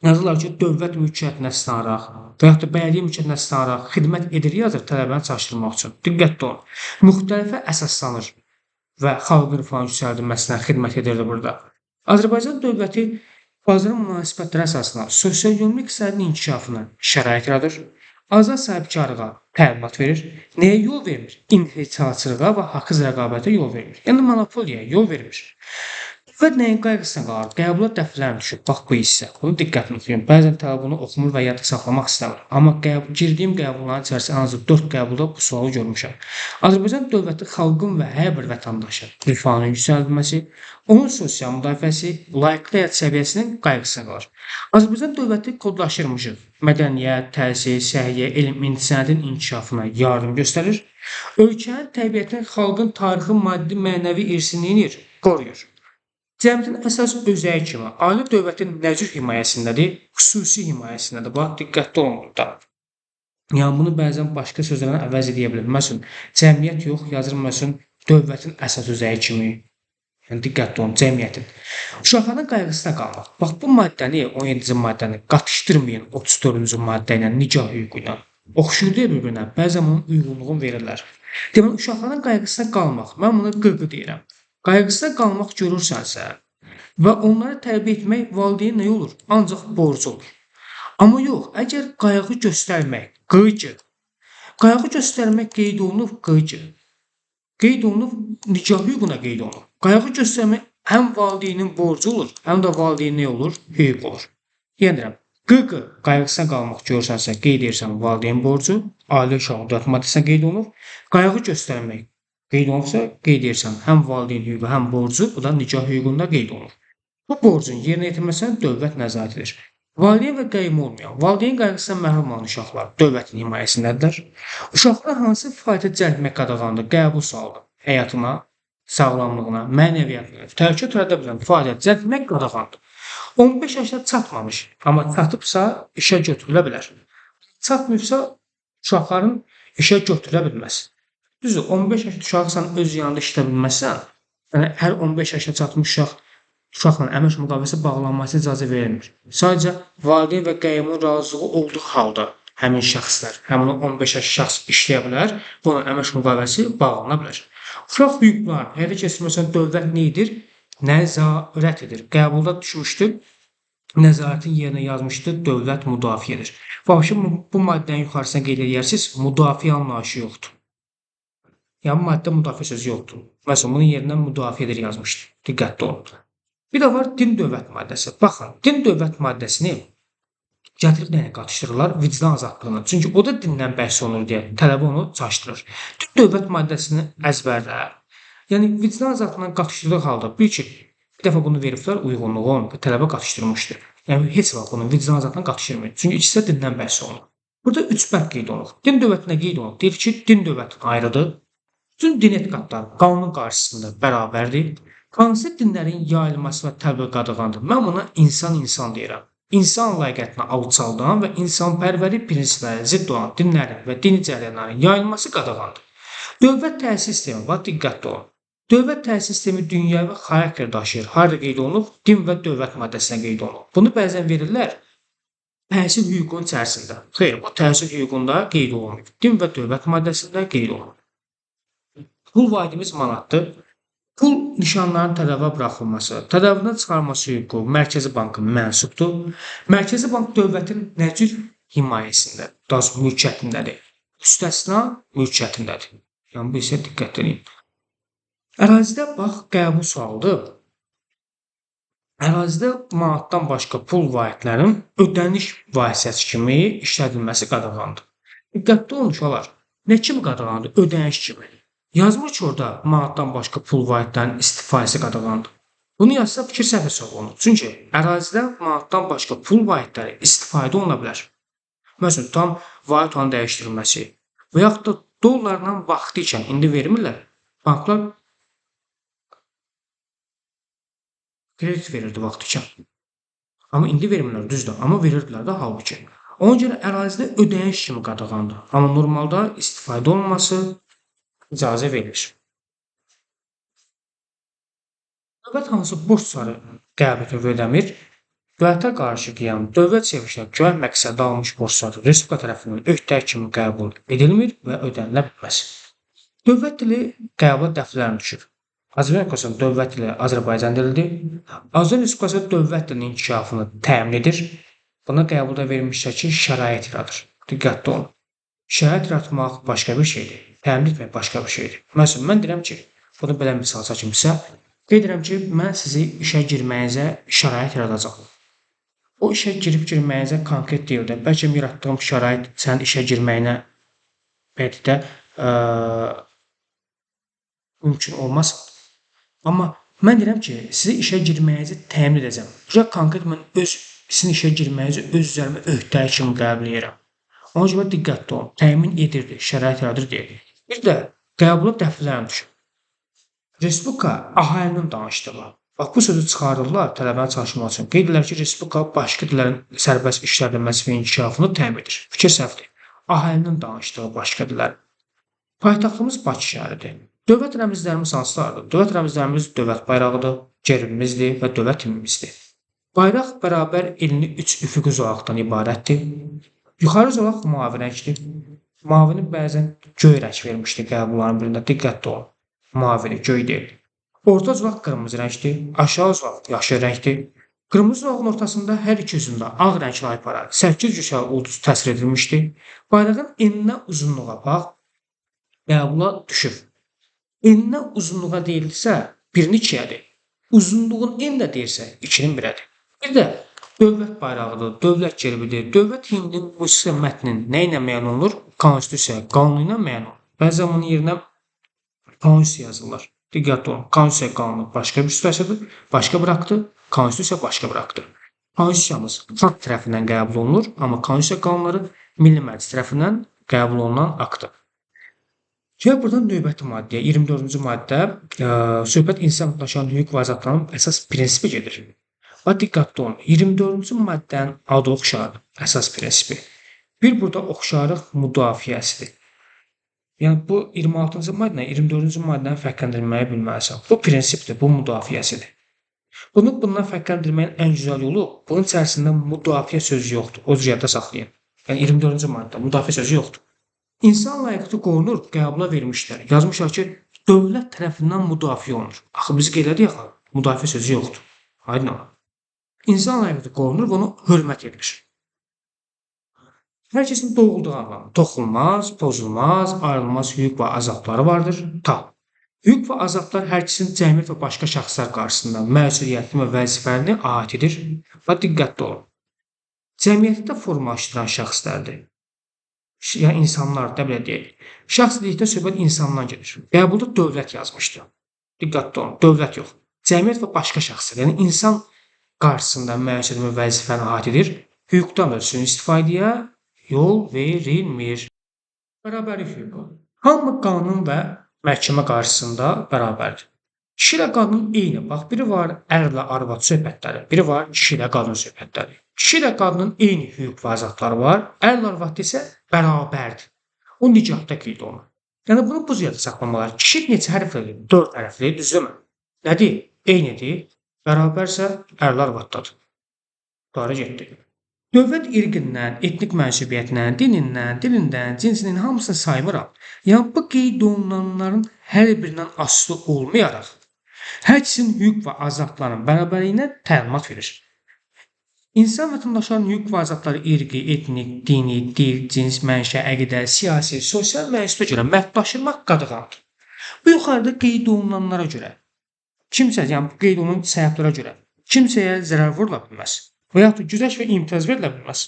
yazırlar ki, dövlət mülkiyyətinə əsaslanaraq və yaxud da bələdiyyə mülkiyyətinə əsaslanaraq xidmət edir yazır tələbəni çaşdırmaq üçün. Diqqətli olun. Müxtəlifə əsaslanır və xalqın rifahının yüksəldilməsinə xidmət edirdi burada. Azərbaycan dövləti bazar münasibətləri əsasında sosial-ekonomik iqtisadi inkişafına şərait yaradır. Azad sahibkarlığa təlimat verir. Nəyə yol vermir? İnhisarçılığa və haqsız rəqabətə yol vermir. Yəni monopoliyaya yol vermir. Dövlət nəyin qayğısına qalır? Qəbula dəfələrlə düşüb. Bax bu hissə. Bunu diqqətli oxuyun. Bəzən tələbə bunu oxumur və yadda saxlamaq istəmir. Amma girdiyim qəbulların içərisində ən azı 4 qəbulda bu sualı görmüşəm. Azərbaycan dövləti xalqın və hər bir vətəndaşın rifahının yüksəldilməsi, onun sosial müdafiəsi, layiqli həyat səviyyəsinin qayğısına qalır. Azərbaycan dövləti kodlaşdırmışı mədəniyyət, təhsil, səhiyyə, elm, incəsənətin inkişafına yardım göstərir. Ölkənin təbiətin, xalqın tarixi, maddi, mənəvi irsini qoruyur. Cəmiyyətin əsas özəyi kimi ali dövlətin nəcür himayəsindədir, xüsusi himayəsindədir. Bax, diqqətli olun burada. Yəni, bunu bəzən başqa sözlərlə əvəz edə bilir. Məsələn, cəmiyyət yox, yazır məsələn, dövlətin əsas özəyi kimi. Yəni, diqqətli olun, cəmiyyətin. Uşaqların qayğısına qalmaq. Bax, bu maddəni, 17-ci maddəni qatışdırmayın 34-cü maddə ilə, nikah hüququ ilə. Oxşur deyə bir-birinə, bəzən bunun uyğunluğunu verirlər. Deməli, uşaqların qayğısına qalmaq, mən buna qırğı deyirəm. Qayğısına qalmaq görürsənsə və onları tərbiyə etmək valideyn nə olur? Ancaq borcu olur. Amma yox, əgər qayğı göstərmək, qıyıcı, qayğı göstərmək qeyd olunub, qıyıcı, qeyd olunub, nikah hüququna qeyd olunub. Qayğı göstərmək həm valideynin borcu olur, həm də valideyn nə olur? Hüquq olur. Yendirəm, qıyğı, qayğısına qalmaq görürsənsə, qeyd edirsən valideyn borcu, ailə uşağı dövlət maddəsinə qeyd olunub, qayğı göstərmək qeyd olunubsa, qeyd edirsən həm valideyn hüququ, həm borcu, bu da nikah hüququnda qeyd olunur. Bu borcun yerinə yetirməsinə dövlət nəzarət edir. Valideyn və qeym olmayan, valideyn qayğısından məhrum olan uşaqlar dövlətin himayəsindədirlər. Uşaqlar hansı fəaliyyətə cəlb etmək qadağandır, qəbul sualıdır. Həyatına, sağlamlığına, mənəviyyatına, təhlükə törədə bilən fəaliyyət cəlb etmək qadağandır. 15 yaşına çatmamış, amma çatıbsa işə götürülə bilər. Çatmayıbsa uşaqların işə götürülə bilməz. Düzdür, 15 yaşlı uşaqsan öz yanında işləyə bilməzsən, yəni hər 15 yaşına çatmış uşaqla əmək müqaviləsi bağlanması icazə verilmir. Sadəcə valideyn və qayımun razılığı olduğu halda həmin şəxslər, həmin 15 yaşlı şəxs işləyə bilər, bunun əmək müqaviləsi bağlana bilər. Uşaq hüquqlarını həyata keçirməsən dövlət nə edir? Nəzarət edir. Qəbulda düşmüşdür, nəzarətin yerinə yazmışdır, dövlət müdafiə edir. Vəbşi bu maddənin yuxarısına qeyd edərsiniz, müdafiə anlayışı yoxdur. Yəni, maddə müdafiə sözü yoxdur. Məsələn, bunun yerindən müdafiə edir yazmışdır. Diqqətli olun. Bir də var din dövlət maddəsi. Baxın, din dövlət maddəsini gətirib nəyə qatışdırırlar? Vicdan azadlığına. Çünki o da dindən bəhs olunur deyə tələbə onu çaşdırır. Din dövlət maddəsini əzbərlə. Yəni, vicdan azadlığına qatışdırdığı halda bir dəfə bunu veriblər uyğunluğun və tələbə qatışdırmışdır. Yəni, heç vaxt bunu vicdan azadlığına qatışdırmır. Çünki ikisi də dindən bəhs olunur. Burada 3 bənd qeyd olunur. Din dövlətinə qeyd olunur. Deyir ki, din dövlətin ayrıdır. Bütün din etiqadları qanun qarşısında bərabərdir. Hansı dinlərin yayılması və təbliğ qadağandır? Mən buna insan deyirəm. insan layiqiyyətini alçaldan və insanpərvərlik prinsiplərinə zidd olan dinlərin və dini cərəyanların yayılması qadağandır. Dövlət təhsil sistemi var, diqqətli olun. Dövlət təhsil sistemi dünyəvi xarakter daşıyır. Harda qeyd olunub? Din və dövlət maddəsində qeyd olunub. Bunu bəzən verirlər təhsil hüququnun içərisində. Xeyr, bu təhsil hüququnda qeyd olunmur. Din və dövlət maddəsində qeyd olunur. Pul vahidimiz manatdır. Pul nişanlarının tədavvürə buraxılması, tədavvürdən çıxarılması hüququ Mərkəzi Bankın mənsubdur. Mərkəzi Bank dövlətin nə cür himayəsindədir, daha doğrusu mülkiyyətindədir. Müstəsna mülkiyyətindədir. Yəni bu isə diqqət edin. Ərazidə bax qəbul sualıdır. Ərazidə manatdan başqa pul vahidlərinin ödəniş vasitəsi kimi işlədilməsi qadağandır. Diqqətli olun uşaqlar. Nə kimi qadağandır? Ödəniş kimi. Yazmır ki, orada manatdan başqa pul vahidlərinin istifadəsi qadağandır. Bunu yazsa fikir səhv hesab olunur. Çünki ərazidə manatdan başqa pul vahidləri istifadə oluna bilər. Məsələn, tam vahid oranı dəyişdirilməsi və yaxud da dollarla vaxtı ikən indi vermirlər. Banklar kredit verirdi vaxtı ikən. Amma indi vermirlər, düzdür. Amma verirdilər də halbuki. Ona görə ərazidə ödəniş kimi qadağandır. Amma normalda istifadə olunması icazə verilir. Dövlət hansı borcları qəbul ödəmir? Dövlətə qarşı qiyam dövlət çevrilişinə kömək məqsədi almış borclar Respublika tərəfindən öhdəlik kimi qəbul edilmir və ödənilə bilməz. Dövlət dili qəbula dəfələrlə düşür. Azərbaycan Respublikasının dövlət dili Azərbaycan dilidir. Azərbaycan Respublikası dövlət dilinin inkişafını təmin edir. Buna qəbulda verilmişdir ki, şərait yaradır. Diqqətli olun. Şərait yaratmaq başqa bir şeydir. Təmin etmək başqa bir şeydir. Məsələn, mən deyirəm ki, bunu belə misal çəkimsə, qeyd edirəm ki, mən sizi işə girməyinizə şərait yaradacağam. O işə girməyinizə konkret deyildir. Bəlkə yaratdığım şərait sənin işə girməyinə bəlkə də mümkün olmaz. Amma mən deyirəm ki, sizi işə girməyinizi təmin edəcəm. Burada konkret mən sizin işə girməyinizi öz üzərimə öhdəlik kimi qəbul edirəm. Ona görə diqqətli olun. Təmin edirdi, şərait yaradır deyil. Bir də qəbula dəfələrlə düşür. Respublika əhalinin danışdığı. Bax, bu sözü çıxarırlar tələbənin çalışması üçün. Qeyd edirlər ki, Respublika başqa dillərin sərbəst işlədilməsi və inkişafını təmin edir. Fikir səhvdir. Əhalinin danışdığı başqa dillər. Paytaxtımız Bakı şəhəridir. Dövlət rəmzlərimiz hansılardır? Dövlət rəmzlərimiz dövlət bayrağıdır, gerbimizdir və dövlət himnimizdir. Bayraq bərabər elini 3 üfüqi zolaqdan ibarətdir. Yuxarı zolaq mavi rəngdir. Mavini bəzən göy rəng vermişdi qəbulların birində. Diqqətli olun. Mavini, göy deyil. Orta zolaq qırmızı rəngdir. Aşağı zolaq yaşıl rəngdir. Qırmızı zolağın ortasında hər iki üzündə ağ rəngli aypara 8 cüsəl ulduz təsvir edilmişdi. Bayrağın eninə uzunluğa bax, qəbula düşür. Eninə uzunluğa deyilsə, 1-ni 2-yədir. Uzunluğun eninə deyirsə, 2-nin 1-ədir. Bir də dövlət bayrağıdır, dövlət gerbidir, dövlət himninin musiqi mətnin nə ilə müəyyən olunur? Konstitusiya, qanunu ilə müəyyən olunur. Bəzən bunun yerinə konstitusiya yazırlar. Diqqətli olun. Konstitusiya qanunu başqa bir situasiyadır, başqa bir aktdır, konstitusiya başqa bir aktdır. Konstitusiyamız xalq tərəfindən qəbul olunur, amma konstitusiya qanunları Milli Məclis tərəfindən qəbul olunan aktdır. Gəl buradan növbəti maddəyə, 24-cü maddə söhbət insan daşıyan hüquq və azadlıqların əsas prinsipi gedir. Və diqqətli olun, 24-cü maddənin adı oxşardır, əsas prinsipi. Bir burada oxşarlıq müdafiəsidir. Yəni bu 26-cı maddə, 24-cü maddəni fərqləndirməyi bilməlisən. Bu prinsipdir, bu müdafiəsidir. Bunu bundan fərqləndirməyin ən gözəl yolu, bunun içərisində müdafiə sözü yoxdur. O cür yadda saxlayın. Yəni 24-cü maddə, müdafiə sözü yoxdur. İnsan layiqiyyəti qorunur, qəbula vermişlər. Yazmışlar ki, dövlət tərəfindən müdafiə olunur. Axı biz qeyd edirik, müdafiə sözü yoxdur. Aydın olun. İnsan layiqiyyəti qorunur və ona hörmət edilir. Hər kəsin doğulduğu anlamda toxunulmaz, pozulmaz, ayrılmaz hüquq və azadlıqları vardır. Hüquq və azadlıqlar hər kəsin cəmiyyət və başqa şəxslər qarşısında məsuliyyətini və vəzifələrini aid edir və diqqətli olun. Cəmiyyətdə formalaşdıran şəxslərdir. Yəni insanlar da belə deyək. Şəxs dedikdə söhbət insandan gedir. Qəbulda dövlət yazmışdı. Diqqətli olun, dövlət yox. Cəmiyyət və başqa şəxslər, yəni insan qarşısında məsuliyyət və vəzifəni aid edir. Hüquqdan və sürü istifadəyə yol verilmir. Bərabərlik hüququ. Hamı qanun və məhkəmə qarşısında bərabərdir. Kişi ilə qadın eyni. Bax, biri var ərlə arvad söhbətləri, biri var kişi ilə qadın söhbətləri. Kişi ilə qadının eyni hüquq və azadlıqları var, ərlə arvad isə bərabərdir. O nikahda qeyd olunur. Yəni bunu bu cürə saxlamalar. Kişi neçə hərflidir? 4 hərfli, düzdürmü? Nədir? Eynidir. Bərabərsə ərlə arvaddadır. Doğru getdi. Dövlət irqindən, etnik mənsubiyyətindən, dilindən, cinsindən hamısını saymıram. Yəni bu qeyd olunanların hər birindən asılı olmayaraq hər ikisinin hüquq və azadlıqlarının bərabərliyinə təlimat verir. İnsan vətəndaşlarının hüquq və azadlıqları irqi, etnik, dini, dil, cins, mənşə, əqidə, siyasi, sosial məsuliyyətə görə məhdudlaşdırmaq qadağandır. Bu yuxarıda qeyd olunanlara görə, kimsə, yəni qeyd olunan səbəblərə görə kimsəyə zərər vurula bilməz və yaxud da güzəşt və imtiyaz verilə bilməz.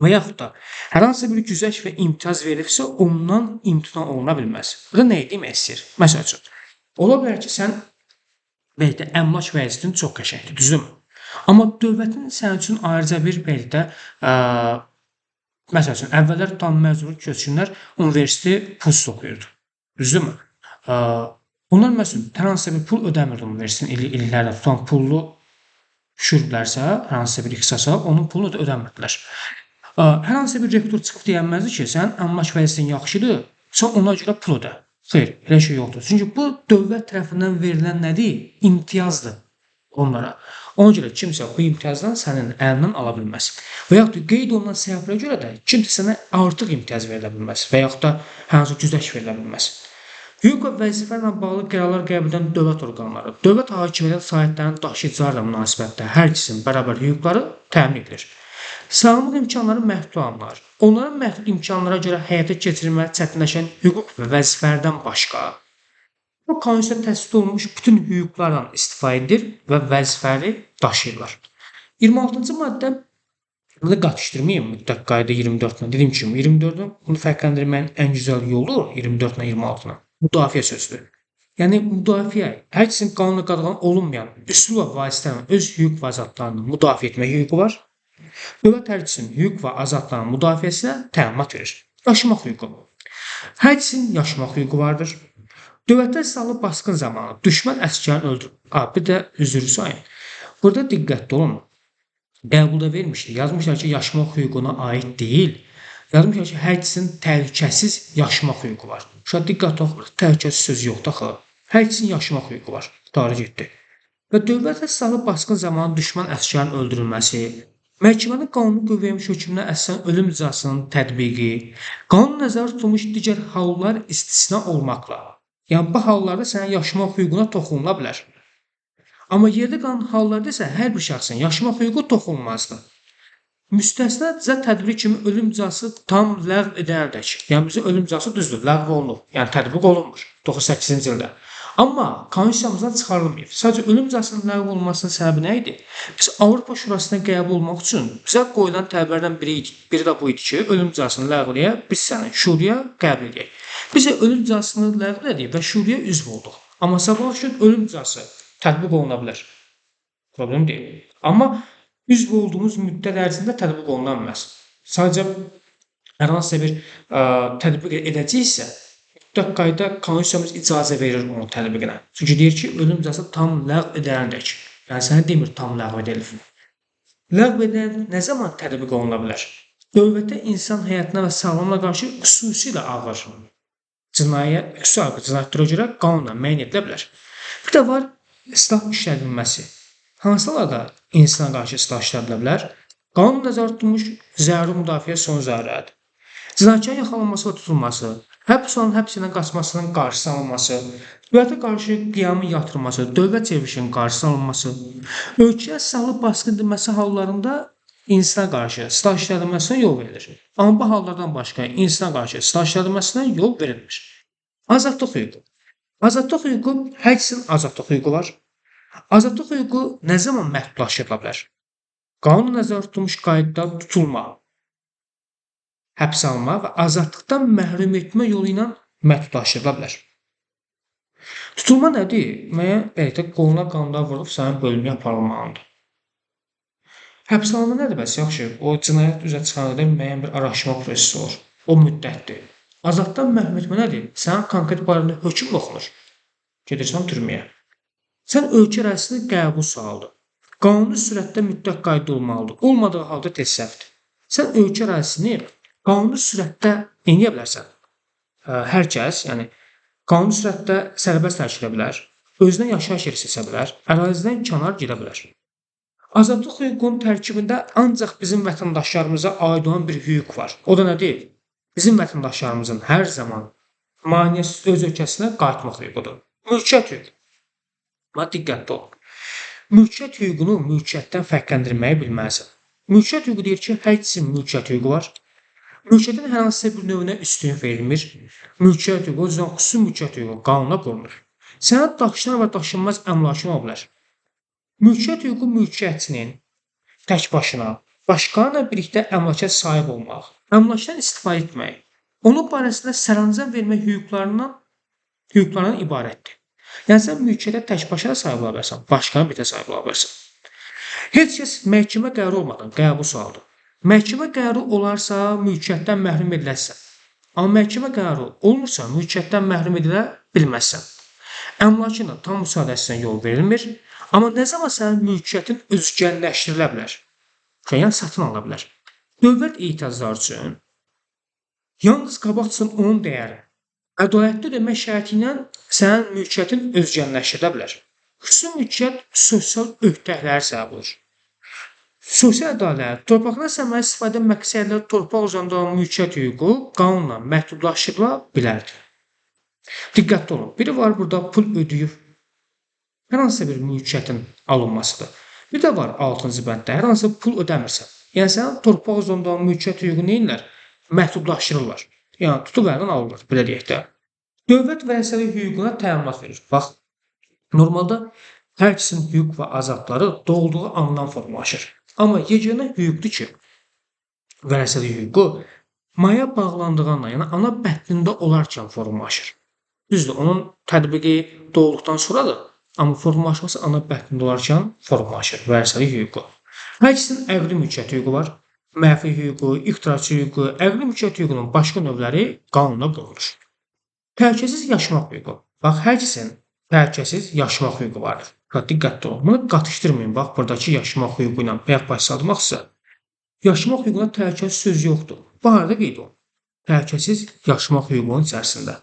Və yaxud da hər hansı bir güzəşt və imtiyaz verilibsə, ondan imtina oluna bilməz. Bu da nəyi demək istəyir? Məsəl üçün, ola bilər ki, sən belki də əmlak vəziyyətin çox qəşəngdir, düzdürmü? Amma dövlətin sənin üçün ayrıca bir belki də məsəl üçün, əvvəllər tam məcburi köçkünlər universiteti pulsuz oxuyurdu, düzdürmü? Onlar məsələn, hər hansısa bir pul ödəmirdi universitetin illərlə tutan pullu düşürdülərsə, hər hansısa bir ixtisasa, onun pulunu da ödəmirdilər. Hər hansısa bir rektor çıxıb deyənməzdi ki, sənin əmlak vəziyyətin yaxşıdır, sən ona görə pul ödə. Xeyr, elə şey yoxdur. Çünki bu dövlət tərəfindən verilən nədir? İmtiyazdır onlara. Ona görə kimsə bu imtiyazdan sənin əlindən ala bilməz. Və yaxud da qeyd olunan səbəblərə görə də kimsə sənə artıq imtiyaz verilə bilməz və yaxud da hər hansı güzəşt verilə bilməz. Hüquq və vəzifələrlə bağlı qərarlar qəbul edən dövlət orqanları, dövlət hakimiyyəti sahiblərinin daşıyıcılarla münasibətdə hər ikisinin bərabər hüquqları təmin edilir. Sağlamlıq imkanları məhdud olanlar, onların məhdud imkanlara görə həyata keçirilməyə çətinləşən hüquq və vəzifələrdən başqa, bu konstitusiyada təsdiq olunmuş bütün hüquqlardan istifadə edir və vəzifələri daşıyırlar. 26-cı maddə bunu qatışdırmayım mütləq qayda 24-lə. Dediyim kimi 24-ün bunu fərqləndirməyin ən gözəl yolu 24-lə 26-la. Müdafiə sözüdür. Yəni müdafiə hər ikisinin qanunla qadağan olunmayan üsul və vasitələrlə öz hüquq və azadlıqlarını müdafiə etmək hüququ var. Dövlət hər ikisinin hüquq və azadlıqlarının müdafiəsinə təminat verir. Yaşamaq hüququ. Hər ikisinin yaşamaq hüququ vardır. Dövlətdə silahlı basqın zamanı düşmən əsgərini öldürür. Bir də üzr sayın. Burada diqqətli olun. Qəbulda vermişdir. Yazmışlar ki, yaşamaq hüququna aid deyil. Yazmışlar ki, hər ikisinin təhlükəsiz yaşamaq hüququ var. Şurada diqqətli olun. Təhlükəsiz sözü yoxdur axı. Hər ikisinin yaşamaq hüququ var. Doğru getdi. Və dövlətdə silahlı basqın zamanı düşmən əsgərin öldürülməsi, məhkəmənin qanuni qüvvəyə vermiş hökmünə əsasən ölüm cəzasının tətbiqi, qanun nəzərdə tutulmuş digər hallar istisna olmaqla, yəni bu hallarda sənin yaşamaq hüququna toxunula bilər. Amma yerdə qalan hallarda isə hər bir şəxsin yaşamaq hüququ toxunulmazdır. Müstəsna cəza tədbiri kimi ölüm cəzası tam ləğv edənədək, yəni bizə ölüm cəzası düzdür, ləğv olunur, yəni tətbiq olunmur 98-ci ildə. Amma konstitusiyamızdan çıxarılmayıb. Sadəcə ölüm cəzasının ləğv olunmasının səbəbi nə idi? Biz Avropa Şurasına qəbul olmaq üçün bizə qoyulan tələblərdən biri də bu idi ki, ölüm cəzasını ləğv edək, biz səni şuraya qəbul edək. Biz ölüm cəzasını ləğv etdik və şuraya üzv olduq. Amma sabah üçün ölüm cəzası tətbiq oluna bilər. Problem deyil. Amma üzv olduğumuz müddət ərzində tətbiq oluna bilməz. Sadəcə hər hansısa bir tətbiq edəcəksə, mütləq qayda konstitusiyamız icazə verir onun tətbiqinə. Çünki deyir ki, ölüm cəzası tam ləğv edilənədək. Yəni sənə demir tam ləğv edilir. Ləğv edilən nə zaman tətbiq oluna bilər? Dövlətdə insan həyatına və sağlamlığına qarşı xüsusilə ağır cinayətlərə görə qanunla müəyyən edilə bilər. Bir də var silah işlədilməsi. Hansı hallarda insana qarşı silah işlədilə bilər? Qanun nəzərdə tutulmuş zəruri müdafiə son zərurədir. Cinayətçinin yaxalanması və tutulması, həbs olan həbs ilə qaçmasının qarşısı alınması, dövlətə qarşı qiyamın yatırılması, dövlət çevrilişinin qarşısı alınması, ölkəyə silahlı basqın edilməsi hallarında insana qarşı silah işlədilməsinə yol verilir. Amma bu hallardan başqa insana qarşı silah işlədilməsinə yol verilmir. Azadlıq hüququ. Azadlıq hüququ, hər ikisinin azadlıq hüququ var. Azadlıq hüququ nə zaman məhdudlaşdırıla bilər? Qanun nəzərdə tutulmuş qaydada tutulma, həbs alma və azadlıqdan məhrum etmə yolu ilə məhdudlaşdırıla bilər. Tutulma nədir? Müəyyən belki qoluna qanda vurulub sənin bölməyə aparılmalıdır. Həbs alma nədir bəs? Yaxşı, o cinayət üzrə çıxarılır, müəyyən bir araşdırma prosesi olur. O müddətdir. Azadlıqdan məhrum etmə nədir? Sənin konkret barədə hökm oxunur. Gedirsən türməyə. Sən ölkə ərazisində qəbul sualıdır. qanuni sürətdə mütləq qayda olmalıdır. Olmadığı halda təsəvvür. Sən ölkə ərazisini qanuni sürətdə eləyə bilərsən. Hər kəs, yəni qanuni sürətdə sərbəst hərəkət edə bilər, özünə yaşayış yeri seçə bilər, ərazidən kənar gedə bilər. Azadlıq hüququnun tərkibində ancaq bizim vətəndaşlarımıza aid olan bir hüquq var. O da nədir? Bizim vətəndaşlarımızın hər zaman maneəsiz öz ölkəsinə qayıtmaq hüququdur. Mülkiyyət hüququ. Buna diqqətli ol. Mülkiyyət hüququnu mülkiyyətdən fərqləndirməyi bilməlisən. Mülkiyyət hüququ deyir ki, hər kəsin mülkiyyət hüququ var. Mülkiyyətin hər hansısa bir növünə üstünlük verilmir. Mülkiyyət hüququ, o yüzden xüsusi mülkiyyət hüququ qanuna qorunur. Sənəd daşınan və daşınmaz əmlakın ola bilər. Mülkiyyət hüququ mülkiyyətçinin tək başına, başqalarla birlikdə əmlaka sahib olmaq, əmlakdan istifadə etmək, onun barəsində sərəncam vermək hüquqlarından ibarətdir. Yəni sən mülkiyyətə tək başına sahib ola bilərsən, başqalarına birlikdə sahib ola bilərsən. Heç kəs məhkəmə qərarı olmadan qəbul sualıdır. Məhkəmə qərarı olarsa mülkiyyətdən məhrum edilərsən. Amma məhkəmə qərarı olmursa mülkiyyətdən məhrum edilə bilməzsən. Əmlakın tam müsaadəsinə yol verilmir, amma nə zaman sənin mülkiyyətin özgənləşdirilə bilər? Yəni satın ala bilər. Dövlət ehtiyacları üçün yalnız qabaqçın onun dəyəri ədalətli ödəmək şərti ilə sənin mülkiyyətin özgənləşdirilə bilər. Xüsusi mülkiyyət sosial öhdəlikləri səbəb olur. Sosial ədalət, torpaqdan səmərəli istifadə məqsədilə torpaq üzərində olan mülkiyyət hüququ qanunla məhdudlaşdırıla bilərdir. Diqqətli olun. Biri var burada pul ödəyib hər hansısa bir mülkiyyətin alınmasıdır. Bir də var 6-cı bənddə hər hansısa pul ödəmirsən. Yəni sənin torpaq üzərində olan mülkiyyət hüququ neyinlər? Məhdudlaşdırırlar. Yəni tutub əldən alırlar, belə deyək də. Dövlət vərəsəlik hüququna təminat verir. Bax, normalda hər kəsin hüquq və azadları doğulduğu andan formalaşır. Amma yeganə hüquqdur ki, vərəsəlik hüququ maya bağlandığı andan, yəni ana bətnində olarkən formalaşır. Düzdür, onun tətbiqi doğulduqdan sonradır, amma formalaşması ana bətnində olarkən formalaşır vərəsəlik hüququ. Hər kəsin əqli mülkiyyət hüququ var. Mənfi hüququ, iqtiraçı hüququ, əqli mülkiyyət hüququnun başqa növləri qanuna qorunur. Təhlükəsiz yaşamaq hüququ. Bax, hər kəsin təhlükəsiz yaşamaq hüququ vardır. Diqqətli olun. Bunu qatışdırmayın. Bax, buradakı yaşamaq hüququ ilə bayaq başladımaqsa, yaşamaq hüququna təhlükəsiz söz yoxdur. Bu arada qeyd olun. Təhlükəsiz yaşamaq hüququnun içərisində.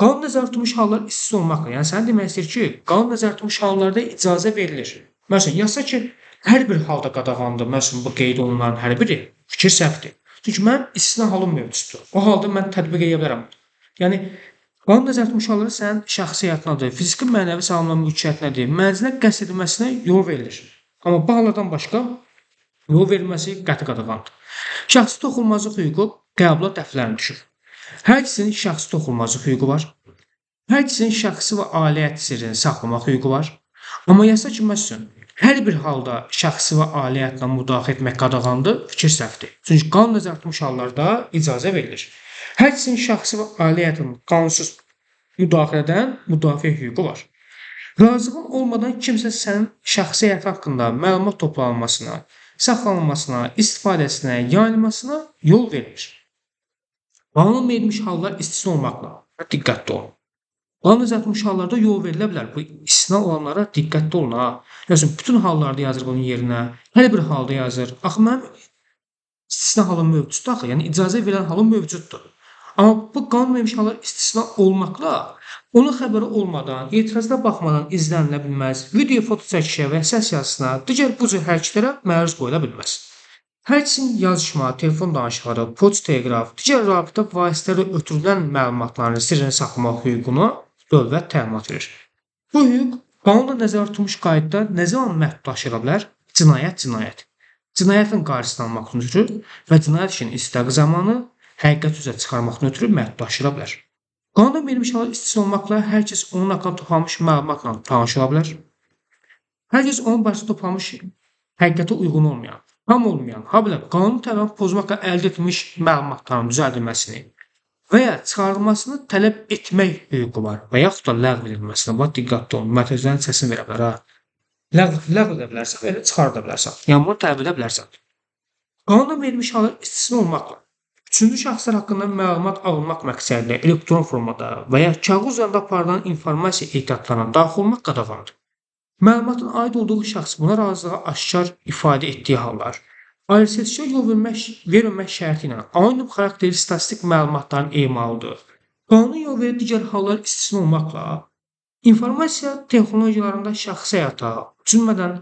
Qanun nəzərdə tutulmuş hallar istisna olmaqla, yəni sənin demək istəyir ki, qanun nəzərdə tutulmuş hallarda icazə verilir. Məsələn, yazsa ki, hər bir halda qadağandır. Məsələn, bu qeyd olunan hər biri fikir səhvdir. Çünki mənim istisna halım mövcuddur. O halda mən tətbiq edə bilərəm. Yəni qanun nəzərdə tutulmuş halları sənin şəxsi həyatındadır, fiziki mənəvi sağlamlığın mülkiyyətinədir, mənzilə qəsd edilməsinə yol verilir. Amma bu hallardan başqa yol verilməsi qəti qadağandır. Şəxsi toxunulmazlıq hüququ qəbula dəflərini düşür. Hər ikisinin şəxsi toxunulmazlıq hüququ var. Hər ikisinin şəxsi və ailə həyat sirrini saxlamaq hüququ var. Amma yazsa ki, məsələn, hər bir halda şəxsi və ailə həyatına müdaxilə etmək qadağandır, fikir səhvdir. Çünki qanun nəzərdə tutulmuş hallarda icazə verilir. Hər ikisinin şəxsi və ailə həyatına qanunsuz müdaxilədən müdafiə hüququ var. Razılığın olmadan kimsə sənin şəxsi həyat haqqında məlumat toplanmasına, saxlanılmasına, istifadəsinə, yayılmasına yol verilir. Qanun verilmiş hallar istisna olmaqla diqqətli olun. Qanun nəzərdə tutulmuş hallarda yol verilə bilər. Bu istisna olanlara diqqətli olun ha. Məsələn, bütün hallarda yazır bunun yerinə, hər bir halda yazır. Axı mənim istisna halım mövcuddur axı, yəni icazə verilən halım mövcuddur. Amma bu qanun verilmiş hallar istisna olmaqla onun xəbəri olmadan, etirazına baxmadan izlənilə bilməz, video, foto çəkişə və səs yazısına, digər bu cür hərəkətlərə məruz qoyula bilməz. Hər ikisinin yazışma, telefon danışıqları, poçt, teleqraf, digər rabitə vasitələri ötürülən məlumatların sirrini saxlamaq hüququnu dövlət təminat verir. Bu hüquq qanunla nəzərdə tutulmuş qaydada nə zaman məhdudlaşdırıla bilər? Cinayət. Cinayətin qarşısını almaqdan ötürü və cinayət işinin istintaqı zamanı həqiqət üzrə çıxarmaqdan ötürü məhdudlaşdırıla bilər. Qanunda verilmiş hallar istisna olmaqla hər kəs onun haqqında toplanmış məlumatla tanış ola bilər. Hər kəs onun barəsində toplanmış həqiqətə uyğun olmayan, tam olmayan, habelə qanun tərəfindən pozmaqla əldə edilmiş məlumatların düzəldilməsini və ya çıxarılmasını tələb etmək hüququ var və yaxud da ləğv edilməsinə. Bax, diqqətli olun, mərtəzələrin səsini verə bilər ha. Ləğv edə bilərsən və ya çıxarda bilərsən. Yəni bunu tələb edə bilərsən. Qanunda verilmiş hallar istisna olmaqla üçüncü şəxslər haqqında məlumat alınmaq məqsədilə elektron formada və ya kağız üzərində aparılan informasiya ehtiyatlarına daxil olmaq qadağandır. Məlumatın aid olduğu şəxs buna razılığı aşkar ifadə etdiyi hallar, ayrıseçkiyə yol verilmək şərti ilə anonim xarakterli statistik məlumatların emalıdır. Qanun yol verir digər hallar istisna olmaqla, informasiya texnologiyalarında şəxsi həyata, cümlədən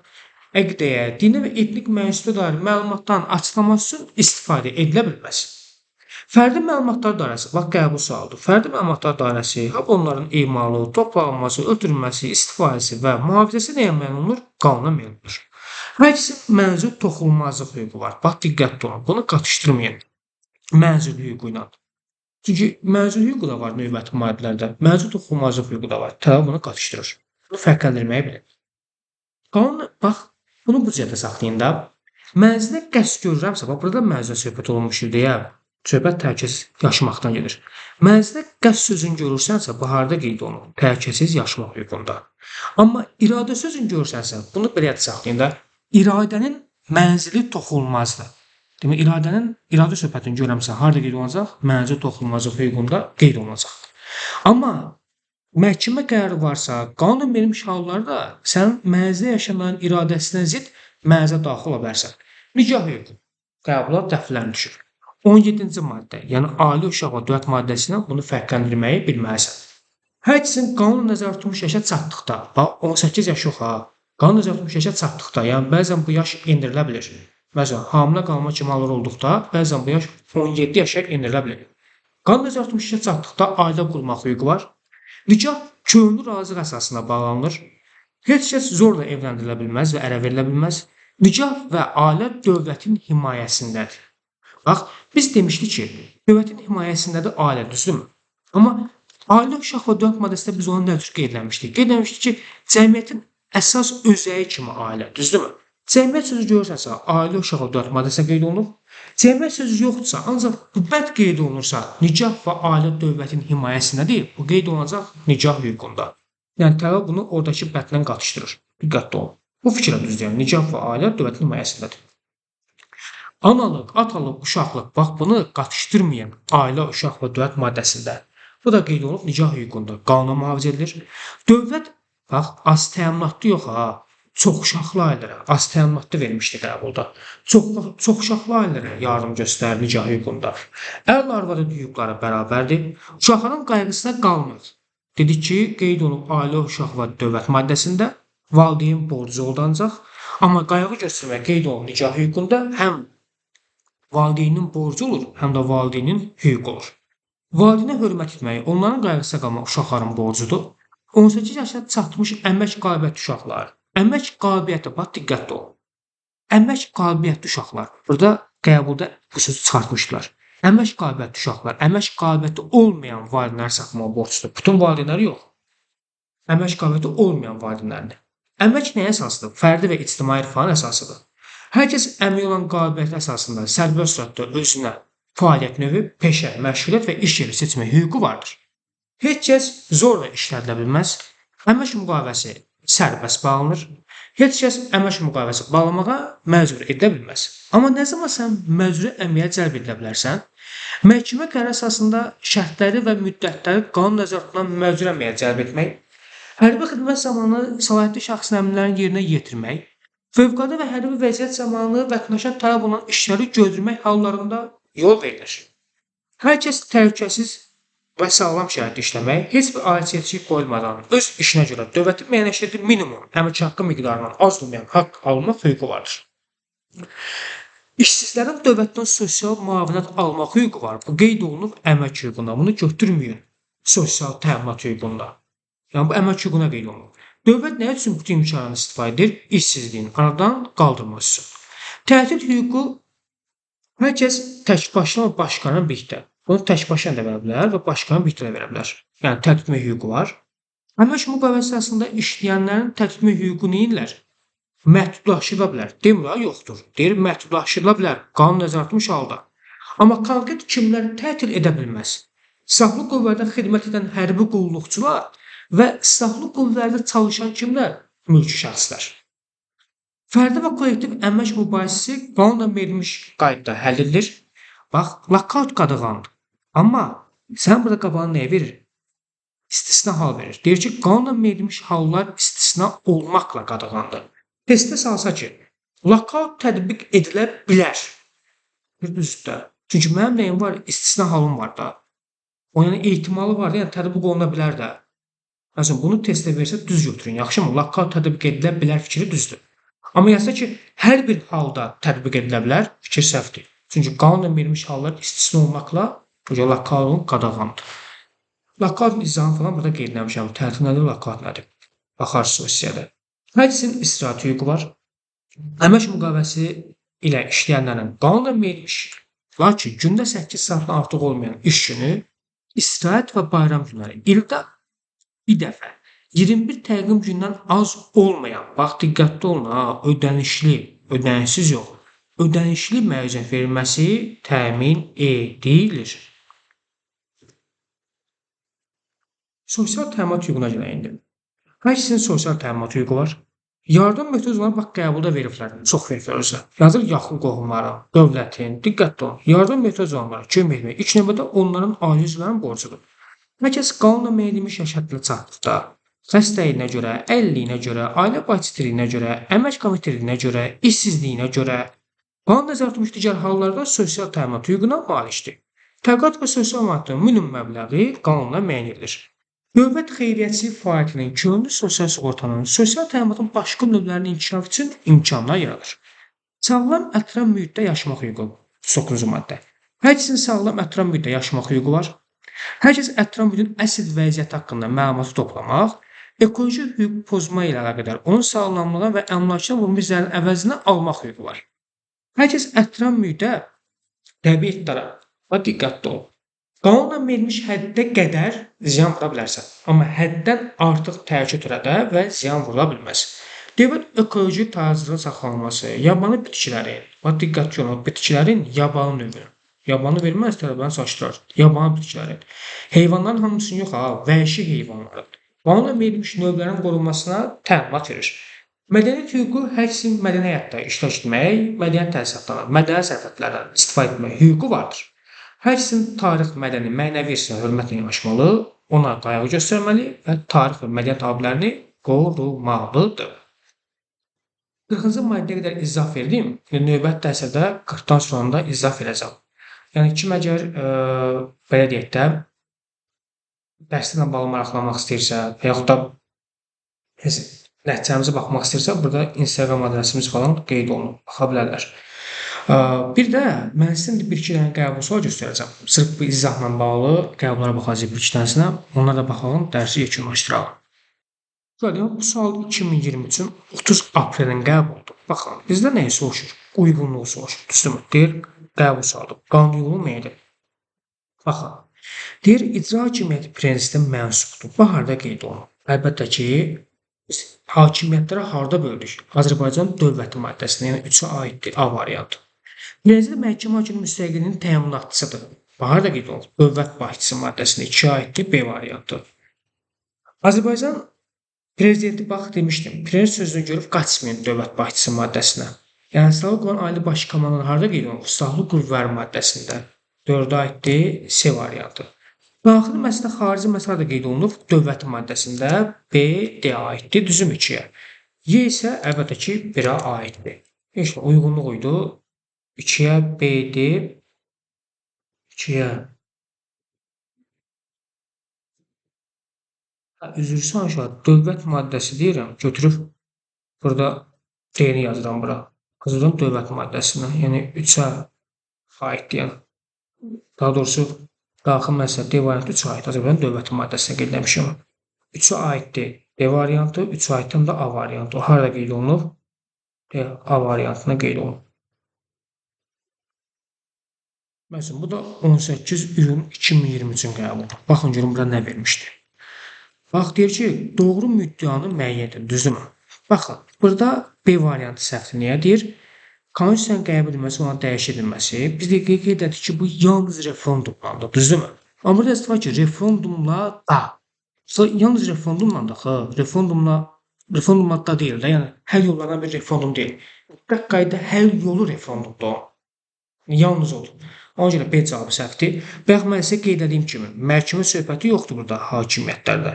əqdəyə, dini və etnik mənsubiyyətə dair məlumatların açıqlaması üçün istifadə edilə bilməz. Fərdi məlumatlar dairəsi, bax qəbul sualıdır. Fərdi məlumatlar dairəsi, onların emalı, toplanması, ötürülməsi, istifadəsi və mühafizəsi nəyə müəyyən olunur? Qanuna müəyyən olunur. Hər ikisi mənzil toxunulmazlıq hüququ var. Bax diqqətli olun. Bunu qatışdırmayın mənzil hüququ ilə. Çünki mənzil hüququ da var növbəti maddələrdə. Mənzil toxunulmazlıq hüququ da var. Təbii bunu qatışdırır. Bunu fərqləndirməyi bilin. Qanun bax bunu bu cəhətə saxlayın da. Mənzilə qəsd görürəmsə, bax burada mənzilə söhbət olunmuşdur deyə söhbət təhlükəsiz yaşamaqdan gedir. Mənzilə qəsd sözünü görürsənsə, bu harda qeyd olunur? Təhlükəsiz yaşamaq hüququnda. Amma iradə sözünü görürsənsə, bunu belə yadda saxlayın da. İradənin mənzili toxunulmazdır. Demək, iradə söhbətini görəmsə, harda qeyd olunacaq? Mənzil toxunulmazlıq hüququnda qeyd olunacaq. Amma məhkəmə qərarı varsa, qanun verilmiş hallarda sən mənzildə yaşayanların iradəsinə zidd mənzilə daxil ola bilərsən. Nikah hüququ qəbula dəflərini düşür. 17-ci maddə, yəni ali uşaq və dövlət maddəsi ilə bunu fərqləndirməyi bilməlisən. Hər ikisinin qanun nəzərdə tutulmuş yaşa çatdıqda, bax 18 yaş yox ha, qanun nəzərdə tutulmuş yaşa çatdıqda, yəni bəzən bu yaş endirilə bilir. Məsələn, hamilə qalma kimi hallar olduqda, bəzən bu yaş 17 yaşa endirilə bilir. Qanun nəzərdə tutulmuş yaşa çatdıqda ailə qurmaq hüququ var. Nikah könüllü razılıq əsasında bağlanılır. Heç kəs zorla evləndirilə bilməz və ərə verilə bilməz. Nikah və ailə dövlətin himayəsindədir. Bax, biz demişdik ki, dövlətin himayəsindədir ailə, düzdürmü? Amma ailə uşaq və dövlət maddəsində biz onu nə tür qeydləmişdik? Qeydləmişdik ki, cəmiyyətin əsas özəyi kimi ailə, düzdürmü? Cəmiyyət sözü görürsənsə, ailə uşaq və dövlət maddəsində qeyd olunur. Cəmiyyət sözü yoxdursa, ancaq bu bəd qeyd olunursa, nikah və ailə dövlətin himayəsindədir, bu qeyd olunacaq nikah hüququnda. Yəni, təbii bunu oradakı bədlə qatışdırır. Diqqətli olun. Bu fikrə düzdür, yəni nikah və ailə dövlətin himayəsindədir. Analıq, atalıq, uşaqlıq, bax bunu qatışdırmayın ailə, uşaq və dövlət maddəsində. Bu da qeyd olunub nikah hüququnda, qanuna mühafizə edilir. Dövlət, bax, az təminatlı yox ha, çox uşaqlı ailələrə, az təminatlı vermişdi qəbulda. Çox uşaqlı ailələrə yardım göstərir nikah hüququnda. Ərlə arvadın hüquqları bərabərdir. Uşaqların qayğısına qalmır. Dedik ki, qeyd olunub ailə, uşaq və dövlət maddəsində valideyn borcu oldanacaq. Amma qayğı göstərmək qeyd olunub nikah hüququnda həm valideynin borcu olur, həm də valideynin hüququ olur. Valideynə hörmət etmək, onların qayğısına qalmaq uşaqların borcudur. 18 yaşına çatmış əmək qabiliyyətli uşaqlar. Əmək qabiliyyəti, bax diqqətli olun. Əmək qabiliyyətli uşaqlar. Burada qəbulda bu sözü çıxartmışdılar. Əmək qabiliyyətli uşaqlar, əmək qabiliyyəti olmayan valideynləri saxlamağa borcludur. Bütün valideynləri yox. Əmək qabiliyyəti olmayan valideynlərdir. Əmək nəyə əsasıdır? Fərdi və ictimai rifahın əsasıdır. Hər kəs əmək olan qabiliyyəti əsasında sərbəst surətdə özünə fəaliyyət növü, peşə, məşğuliyyət və iş yeri seçmə hüququ vardır. Heç kəs zorla işlədilə bilməz. Əmək müqaviləsi sərbəst bağlanır. Heç kəs əmək müqaviləsi bağlamağa məcbur edilə bilməz. Amma nə zaman sən məcburi əməyə cəlb edilə bilərsən? Məhkəmə qərarı əsasında şərtləri və müddətləri qanun nəzarətindən məcburi əməyə cəlb etmək, hərbi xidmət zamanı səlahiyyətli şəxsin əmrlərini yerinə yetirmək, fövqəladə və hərbi vəziyyət zamanı vətəndaşa tələb olunan işləri gördürmək hallarında yol verilir. Hər kəs təhlükəsiz və sağlam şəraitdə işləmək, heç bir aidiyyətçilik qoyulmadan öz işinə görə dövlətin müəyyənləşdirdiyi minimum əmək haqqı miqdarından az olmayan haqq almaq hüququ vardır. İşsizlərin dövlətdən sosial müavinət almaq hüququ var. Bu qeyd olunub əmək hüququnda. Bunu götürməyin sosial təminat hüququnda. Yəni bu əmək hüququna qeyd olunub. Dövlət nə üçün bütün imkanlarını istifadə edir? İşsizliyin aradan qaldırması üçün. Tətil hüququ hər kəs tək başına və başqanın birlikdə. Bunu tək başına da verə bilər və başqanın birlikdə də verə bilər. Yəni tətil etmə hüququ var. Əmək müqaviləsi əsasında işləyənlərin tətil etmə hüququ neyirlər? Məhdudlaşdırıla bilər. Demir, yoxdur. Deyir, məhdudlaşdırıla bilər. Qanun nəzarət etmiş halda. Amma konkret kimlər tətil edə bilməz? Silahlı qüvvələrdə xidmət edən hərbi qulluqçular və silahlı qüvvələrdə çalışan kimlər? Mülki şəxslər. Fərdi və kollektiv əmək mübahisəsi qanunla verilmiş qaydada həll edilir. Bax, lokkaut qadağandır. Amma sən burada qabağını nəyə verir? istisna hal verir. Deyir ki, qanunla müəyyən edilmiş hallar istisna olmaqla qadağandır. Testdə salsa ki, lokal tətbiq edilə bilər. Düzdür. Çünki mənim nəyim var? İstisna halım var da. O yəni ehtimalı var da, yəni tətbiq oluna bilər də. Məsələn, bunu testə versə düz götürün. Yaxşımı? Lokal tətbiq edilə bilər fikri düzdür. Amma yazsa ki, hər bir halda tətbiq edilə bilər, fikir səhvdir. Çünki qanunla verilmiş hallar istisna olmaqla lokalın qadağandır. Lokal izahını falan burada qeyd etmişəm. Tərtib nədir, lokal nədir? Baxarsınız hissiyədə. Hər ikisinin istirahət hüququ var. Əmək müqaviləsi ilə işləyənlərin qanunla verilmiş, lakin gündə 8 saatdan artıq olmayan iş günü, istirahət və bayram günləri ildə bir dəfə 21 təqvim gündən az olmayan, bax diqqətli olun ha, ödənişli, ödənişsiz yox, ödənişli müalicət verilməsi təmin edilir. Sosial təminat hüququna gələk indi. Hər ikisinin sosial təminat hüququ var. Yardım metoduları bax qəbulda veriblər, çox veriblər özə. Yazır yaxın qohumların, dövlətin, diqqətli olun. Yardım metoduları kömək etmək ilk növbədə onların ailə üzvlərinin borcudur. Hər kəs qanunla müəyyən edilmiş yaş həddinə çatdıqda, xəstəliyinə görə, əlilliyinə görə, ailə başçılığına görə, əmək komitəliyinə görə, işsizliyinə görə, qanun nəzarət etmiş digər hallarda sosial təminat hüququna malikdir. Təqaüd və sosial əməkdaşlığın minimum məbləği qanunla müəyyən edilir. Dövlət xeyriyyəçilik fəaliyyətinin könüllü sosial sığortanın, sosial təminatın başqa növlərinin inkişaf üçün imkanlar yaradır. Sağlam ətraf mühitdə yaşamaq hüququ 9-cu maddə. Hər kəsin sağlam ətraf mühitdə yaşamaq hüququ var. Hər kəs ətraf mühitin əsl vəziyyəti haqqında məlumatı toplamaq, ekoloji hüquq pozma ilə əlaqədar onun sağlamlığa və əmlakına vurulmuş zərərin əvəzinə almaq hüququ var. Hər kəs ətraf mühitdə təbii itlərə və diqqətli olun. Qanunla verilmiş həddə qədər ziyan vura bilərsən, amma həddən artıq təhlükə törədə və ziyan vura bilməz. Dövlət ekoloji tarazlığın saxlanılması, yabanı bitkilərin, diqqətli olun, bitkilərin yabanı növü. Yabanı verilməz, tələbəni çaşdırar. Yabanı bitkilərin. Heyvanların hamısını yox, vəhşi heyvanların. Qanunla verilmiş növlərin qorunmasına təminat verir. Mədəniyyət hüququ hər kəsin mədəni həyatda iştirak etmək, mədəniyyət təsisatlarından, mədəni sərvətlərdən istifadə etmək hüququ vardır. Hər kəsin tarix, mədəni, mənəvi irsinə hörmətlə yanaşmalı, ona qayğı göstərməli və tarix və mədəniyyət abidələrini qorumalıdır. 40-cı maddəyə qədər izah verdim. Növbəti dərsdə 40-dan sonra da izah verəcəm. Yəni kim əgər belə deyək də dərslə bağlı maraqlanmaq istəyirsə və yaxud da nəticəmizə baxmaq istəyirsə, burada Instagram adresimiz falan qeyd olunub, baxa bilərlər. Bir də mən sizin bir-iki dənə qəbul sual göstərəcəm. Sırf bu izahla bağlı qəbullara baxacaq bir-iki dənəsinə. Onlara da baxalım, dərsi yekunlaşdıralım. Bu sual 2023-ün 30 aprelin qəbuludur. Baxın, bizdə nəyə soruşur? Uyğunluğu soruşur. Düzdürmü? Deyir, qəbul sualıdır. Qanun yolu nədir? Baxın, deyir, icra hakimiyyəti prezidentin mənsubdur. Bu harda qeyd olunur? Əlbəttə ki, hakimiyyətlərə harda böldük? Azərbaycan dövləti maddəsində, yəni 3-ə aiddir, A variantı. Prezident məhkəmə hakimi müstəqilliyinin təminatçısıdır. Harda qeyd olunur? Dövlət başçısı maddəsində 2-ə aiddir, B variantı. Azərbaycan prezidenti bax demişdim, prezident sözünü görüb qaçmayın dövlət başçısı maddəsinə. Yəni silahlı qüvvələrin ali baş komandanı harda qeyd olunur? Silahlı qüvvələr maddəsində 4-ə aiddir, C variantı. Daxili məsələ, xarici məsələ də qeyd olunur dövləti maddəsində B, D-ə aiddir, düzüm 2-yə. Y isə əlbəttə ki, 1-ə aiddir. İşte uyğunluq uydu. 2-yə B-dir, 2-yə üzrsən aşağı dövlət maddəsi deyirəm, götürüb burada D-ni yazıram bura. Azərbaycan dövlət maddəsindən, yəni 3-ə aiddir. Yəni, daha doğrusu daxil məsələ D variantı 3-ə aid. Azərbaycan dövlət maddəsinə qeyd etmişəm. 3-ə aiddir D variantı, 3-ə aiddən də A variantı. O harada qeyd olunub? A variantına qeyd olunub. Məsələn, bu da 18 iyun 2023-cü qəbuldur. Baxın görün bura nə vermişdir. Bax deyir ki, doğru müddəanı müəyyən edin, düzdürmü? Baxın, burada B variantı səhvdir. Niyə deyir? Konstitusiyanın qəbul edilməsi, ona dəyişə edilməsi. Biz də qeyd etdik ki, bu yalnız referendumla, düzdürmü? Amma burada istifa ki, referendumla da. Yalnız referendumla da, referendumla da deyil də, yəni həll yollarından bir referendum deyil. Mütləq qayda həll yolu referendumdur. Yalnız odur. Ona görə B cavabı səhvdir. Və yaxud mən sizə qeyd etdiyim kimi, məhkəmə söhbəti yoxdur burada hakimiyyətlərdə.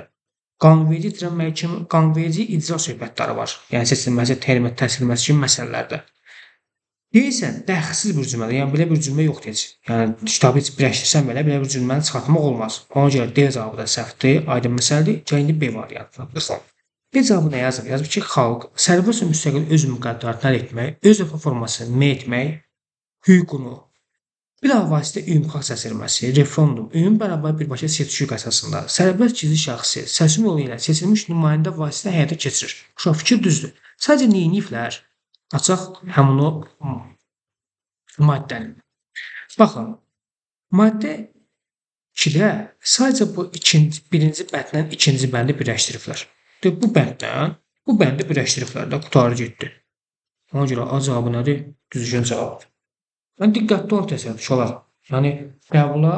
Qanunverici icra məhkəmə, qanunverici icra söhbətləri var. Yəni seçilməsi, termin təsdiqlənməsi kimi məsələlərdə. Deyirsən, dəxilsiz bir cümlədə, yəni belə bir cümlə yoxdur heç. Yəni kitabı heç birləşdirsən belə bir cümləni çıxartmaq olmaz. Ona görə D cavabı da səhvdir, aydın məsələdir. İndi B variantına baxırsan. B cavabı nə yazır? Yazır ki, xalq sərbəst və müstəqil öz müqəddəratını əldə etmək, öz formasını əldə etmək hüququnu bilavasitə ümumi səsverməsi, referendum, ümumi bərabər birbaşa seçki hüququ əsasında sərbəst gizli şəxsi səçim yolu ilə seçilmiş nümayəndə vasitəsilə həyata keçirir. Uşaq fikir düzdür. Sadəcə neyiniflər? Açaq həmin o maddəni. Baxın, maddə 2-də sadəcə bu birinci bəndlə ikinci bəndi birləşdiriblər. Bu bənddən bu bəndi birləşdiriblər də qutarı getdi. Ona görə A cavabı nədir? Düzgün cavabdır. Yəni diqqətli olun təsəvvürçülər. Yəni qəbula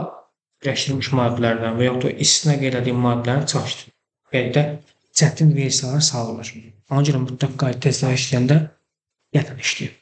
birləşdirilmiş maddələrdən və yaxud da istisna qeyd etdiyim maddələrin çalışdı. Belə çətin versiyalar salınır. Ona görə mütləq qayda testləri işləyəndə yaddan işləyin.